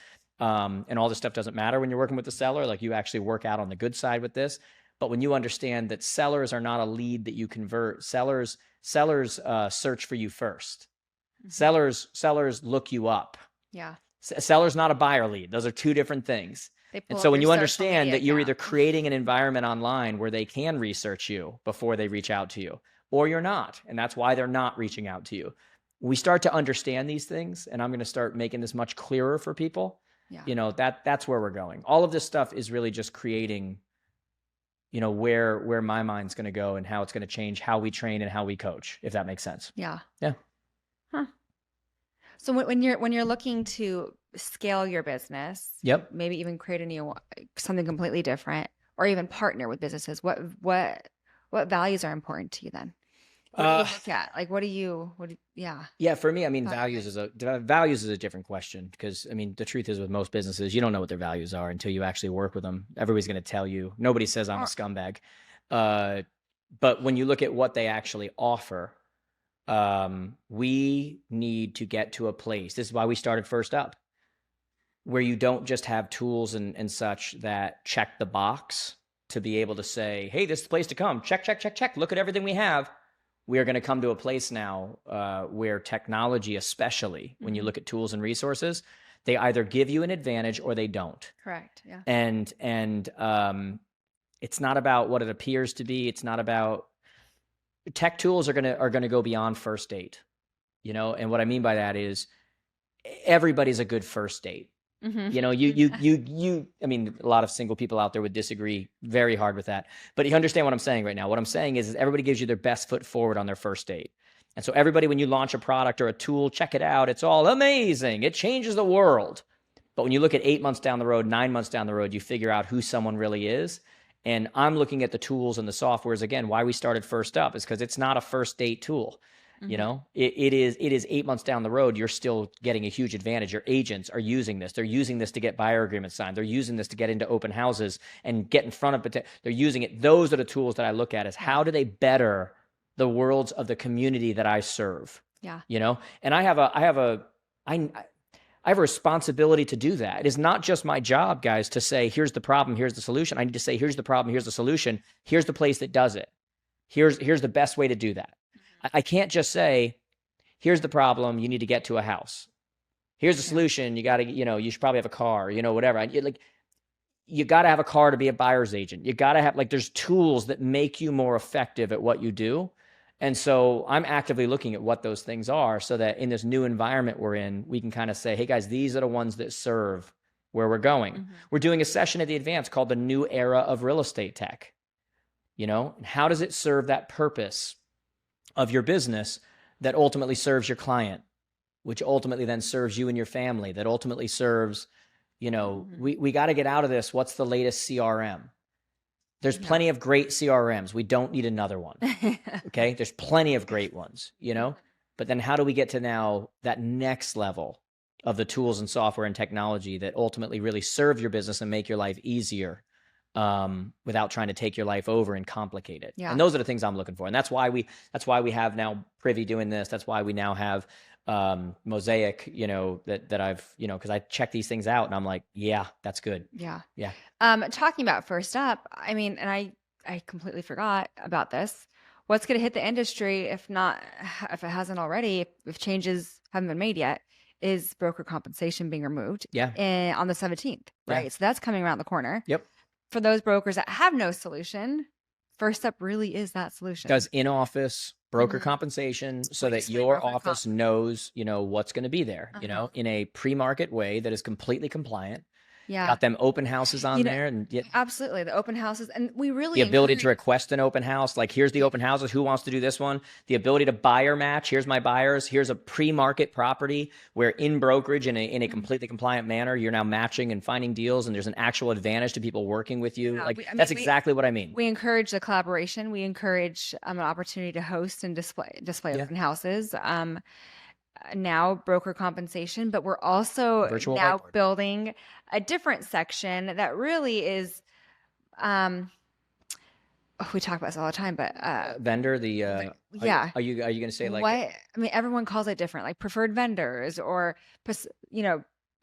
And all this stuff doesn't matter when you're working with the seller. Like, you actually work out on the good side with this. But when you understand that sellers are not a lead that you convert, sellers search for you first. Sellers look you up. Yeah. Seller's not a buyer lead. Those are two different things. And so when you understand that you're either creating an environment online where they can research you before they reach out to you, or you're not, and that's why they're not reaching out to you. We start to understand these things, and I'm going to start making this much clearer for people. Yeah. You know, that's where we're going. All of this stuff is really just creating, you know, where my mind's going to go and how it's going to change how we train and how we coach, if that makes sense. Yeah. Yeah. Huh. So when you're looking to scale your business, yep, maybe even create something completely different, or even partner with businesses, what values are important to you then? What do you look at? Like, yeah. For me, I mean, values is a different question, because I mean, the truth is with most businesses, you don't know what their values are until you actually work with them. Everybody's going to tell you. Nobody says I'm a scumbag. But when you look at what they actually offer, we need to get to a place. This is why we started First Up, where you don't just have tools and such that check the box to be able to say, hey, this is the place to come. Check, check, check, check. Look at everything we have. We are going to come to a place now where technology, especially when you look at tools and resources, they either give you an advantage or they don't. Correct. Yeah. And it's not about what it appears to be. It's not about tech tools are going to go beyond first date, you know. And what I mean by that is everybody's a good first date. You know, I mean, a lot of single people out there would disagree very hard with that, but you understand what I'm saying right now. What I'm saying is everybody gives you their best foot forward on their first date. And so everybody, when you launch a product or a tool, check it out. It's all amazing. It changes the world. But when you look at 8 months down the road, 9 months down the road, you figure out who someone really is. And I'm looking at the tools and the softwares. Again, why we started First Up is because it's not a first date tool. You know, it is 8 months down the road. You're still getting a huge advantage. Your agents are using this. They're using this to get buyer agreements signed. They're using this to get into open houses and get in front of it. They're using it. Those are the tools that I look at, is how do they better the worlds of the community that I serve? Yeah. You know, and I have a responsibility to do that. It is not just my job, guys, to say, here's the problem, here's the solution. I need to say, here's the problem, here's the solution. Here's the place that does it. Here's the best way to do that. I can't just say, here's the problem, you need to get to a house. Here's the solution, you got to, you know, you should probably have a car, you know, whatever. You got to have a car to be a buyer's agent. You got to have, there's tools that make you more effective at what you do. And so I'm actively looking at what those things are, so that in this new environment we're in, we can kind of say, hey guys, these are the ones that serve where we're going. We're doing a session at the Advance called The New Era of Real Estate Tech. You know, and how does it serve that purpose of your business that ultimately serves your client, which ultimately then serves you and your family, that ultimately serves, you know, we got to get out of this. What's the latest CRM? There's plenty of great CRMs. We don't need another one. Okay. There's plenty of great ones, you know, but then how do we get to now that next level of the tools and software and technology that ultimately really serve your business and make your life easier, without trying to take your life over and complicate it. Yeah. And those are the things I'm looking for. And that's why we have now Privy doing this. That's why we now have Mosaik, you know, that I've, you know, because I check these things out and I'm like, yeah, that's good. Yeah. Yeah. Talking about First Up, I mean, and I completely forgot about this. What's going to hit the industry if it hasn't already, if changes haven't been made yet, is broker compensation being removed. On the 17th, right? Yeah. So that's coming around the corner. Yep. For those brokers that have no solution, First Step really is that solution. Does in-office broker compensation so that your office knows, what's going to be there, in a pre-market way that is completely compliant. Yeah. Got them open houses on there. And absolutely. The open houses. And we really the ability to request an open house. Like, here's the open houses. Who wants to do this one? The ability to buyer match. Here's my buyers. Here's a pre-market property where in brokerage in a completely compliant manner, you're now matching and finding deals. And there's an actual advantage to people working with you. Yeah, that's exactly what I mean. We encourage the collaboration. We encourage an opportunity to host and display open houses. Now broker compensation, but we're also virtual now whiteboard. Building a different section that really is we talk about this all the time, but vendor, are you going to say like what? I mean, everyone calls it different, like preferred vendors or I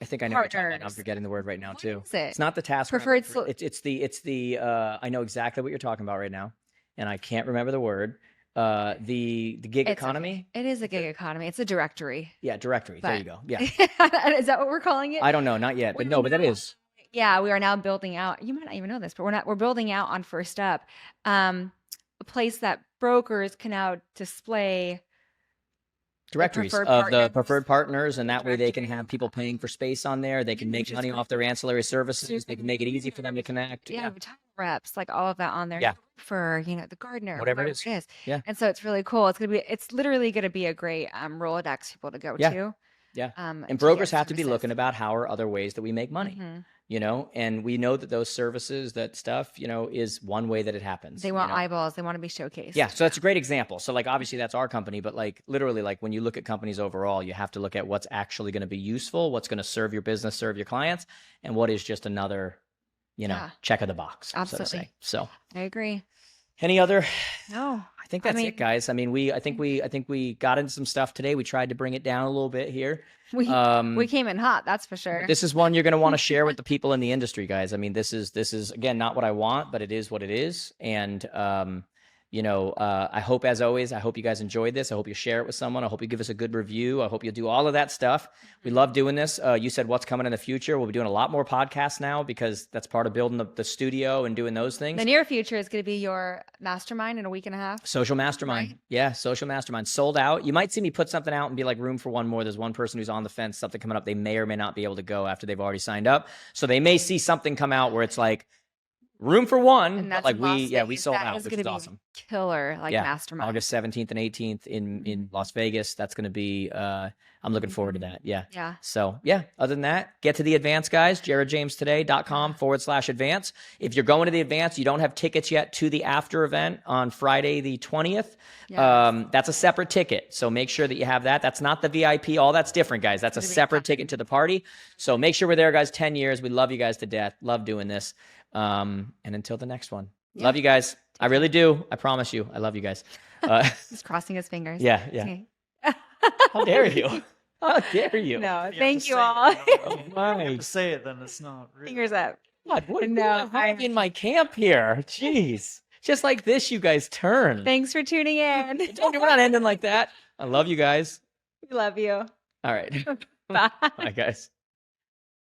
think I know partners. I'm forgetting the word right now too. Is it? It's not the task preferred. It's the I know exactly what you're talking about right now, and I can't remember the word. The gig economy. It is a gig economy. It's a directory. Yeah, directory. There you go. Yeah. Is that what we're calling it? I don't know, not yet, but no, but that is. Yeah, we are now building out. You might not even know this, but we're building out on First Up, a place that brokers can now display directories of the preferred partners, and that way they can have people paying for space on there. They can make money off their ancillary services. They can make it easy for them to connect. Yeah, reps, like all of that on there. Yeah. For the gardener, whatever it is. Yeah. And so it's really cool. It's literally gonna be a great Rolodex people to go to. Yeah. And brokers have to be looking about how are other ways that we make money. And we know that those services, that stuff, is one way that it happens. They want eyeballs. They want to be showcased. Yeah. So that's a great example. So like, obviously that's our company, but like literally, like when you look at companies overall, you have to look at what's actually going to be useful, what's going to serve your business, serve your clients, and what is just another, check of the box. Absolutely. So to say. So I agree. Any other? No. I think that's it, guys. I mean, I think we got into some stuff today. We tried to bring it down a little bit here. We came in hot, that's for sure. This is one you're going to want to share with the people in the industry, guys. I mean, this is again not what I want, but it is what it is. And I hope, as always, I hope you guys enjoyed this. I hope you share it with someone. I hope you give us a good review. I hope you'll do all of that stuff. We love doing this. You said what's coming in the future. We'll be doing a lot more podcasts now because that's part of building the studio and doing those things. The near future is going to be your mastermind in a week and a half. Social mastermind. Right? Yeah, social mastermind. Sold out. You might see me put something out and be like, room for one more. There's one person who's on the fence, something coming up. They may or may not be able to go after they've already signed up. So they may see something come out where it's like, room for one, and that's like we sold out, which is awesome. Killer, mastermind. August 17th and 18th in Las Vegas. That's going to be, I'm looking forward to that. Yeah. Yeah. So other than that, get to the advance, guys, jaredjamestoday.com/advance. If you're going to the advance, you don't have tickets yet to the after event on Friday, the 20th. Yes. That's a separate ticket. So make sure that you have that. That's not the VIP. All that's different, guys. That's a separate ticket to the party. So make sure we're there, guys. 10 years. We love you guys to death. Love doing this. And until the next one, love you guys. I really do. I promise you. I love you guys. He's crossing his fingers. Yeah. How dare you? How dare you? No, thank you all. My. Say it, then it's not real. Fingers up. God, I'm in my camp here. Jeez. Just like this, you guys turn. Thanks for tuning in. We're not ending like that. I love you guys. We love you. All right. Bye. Bye, guys.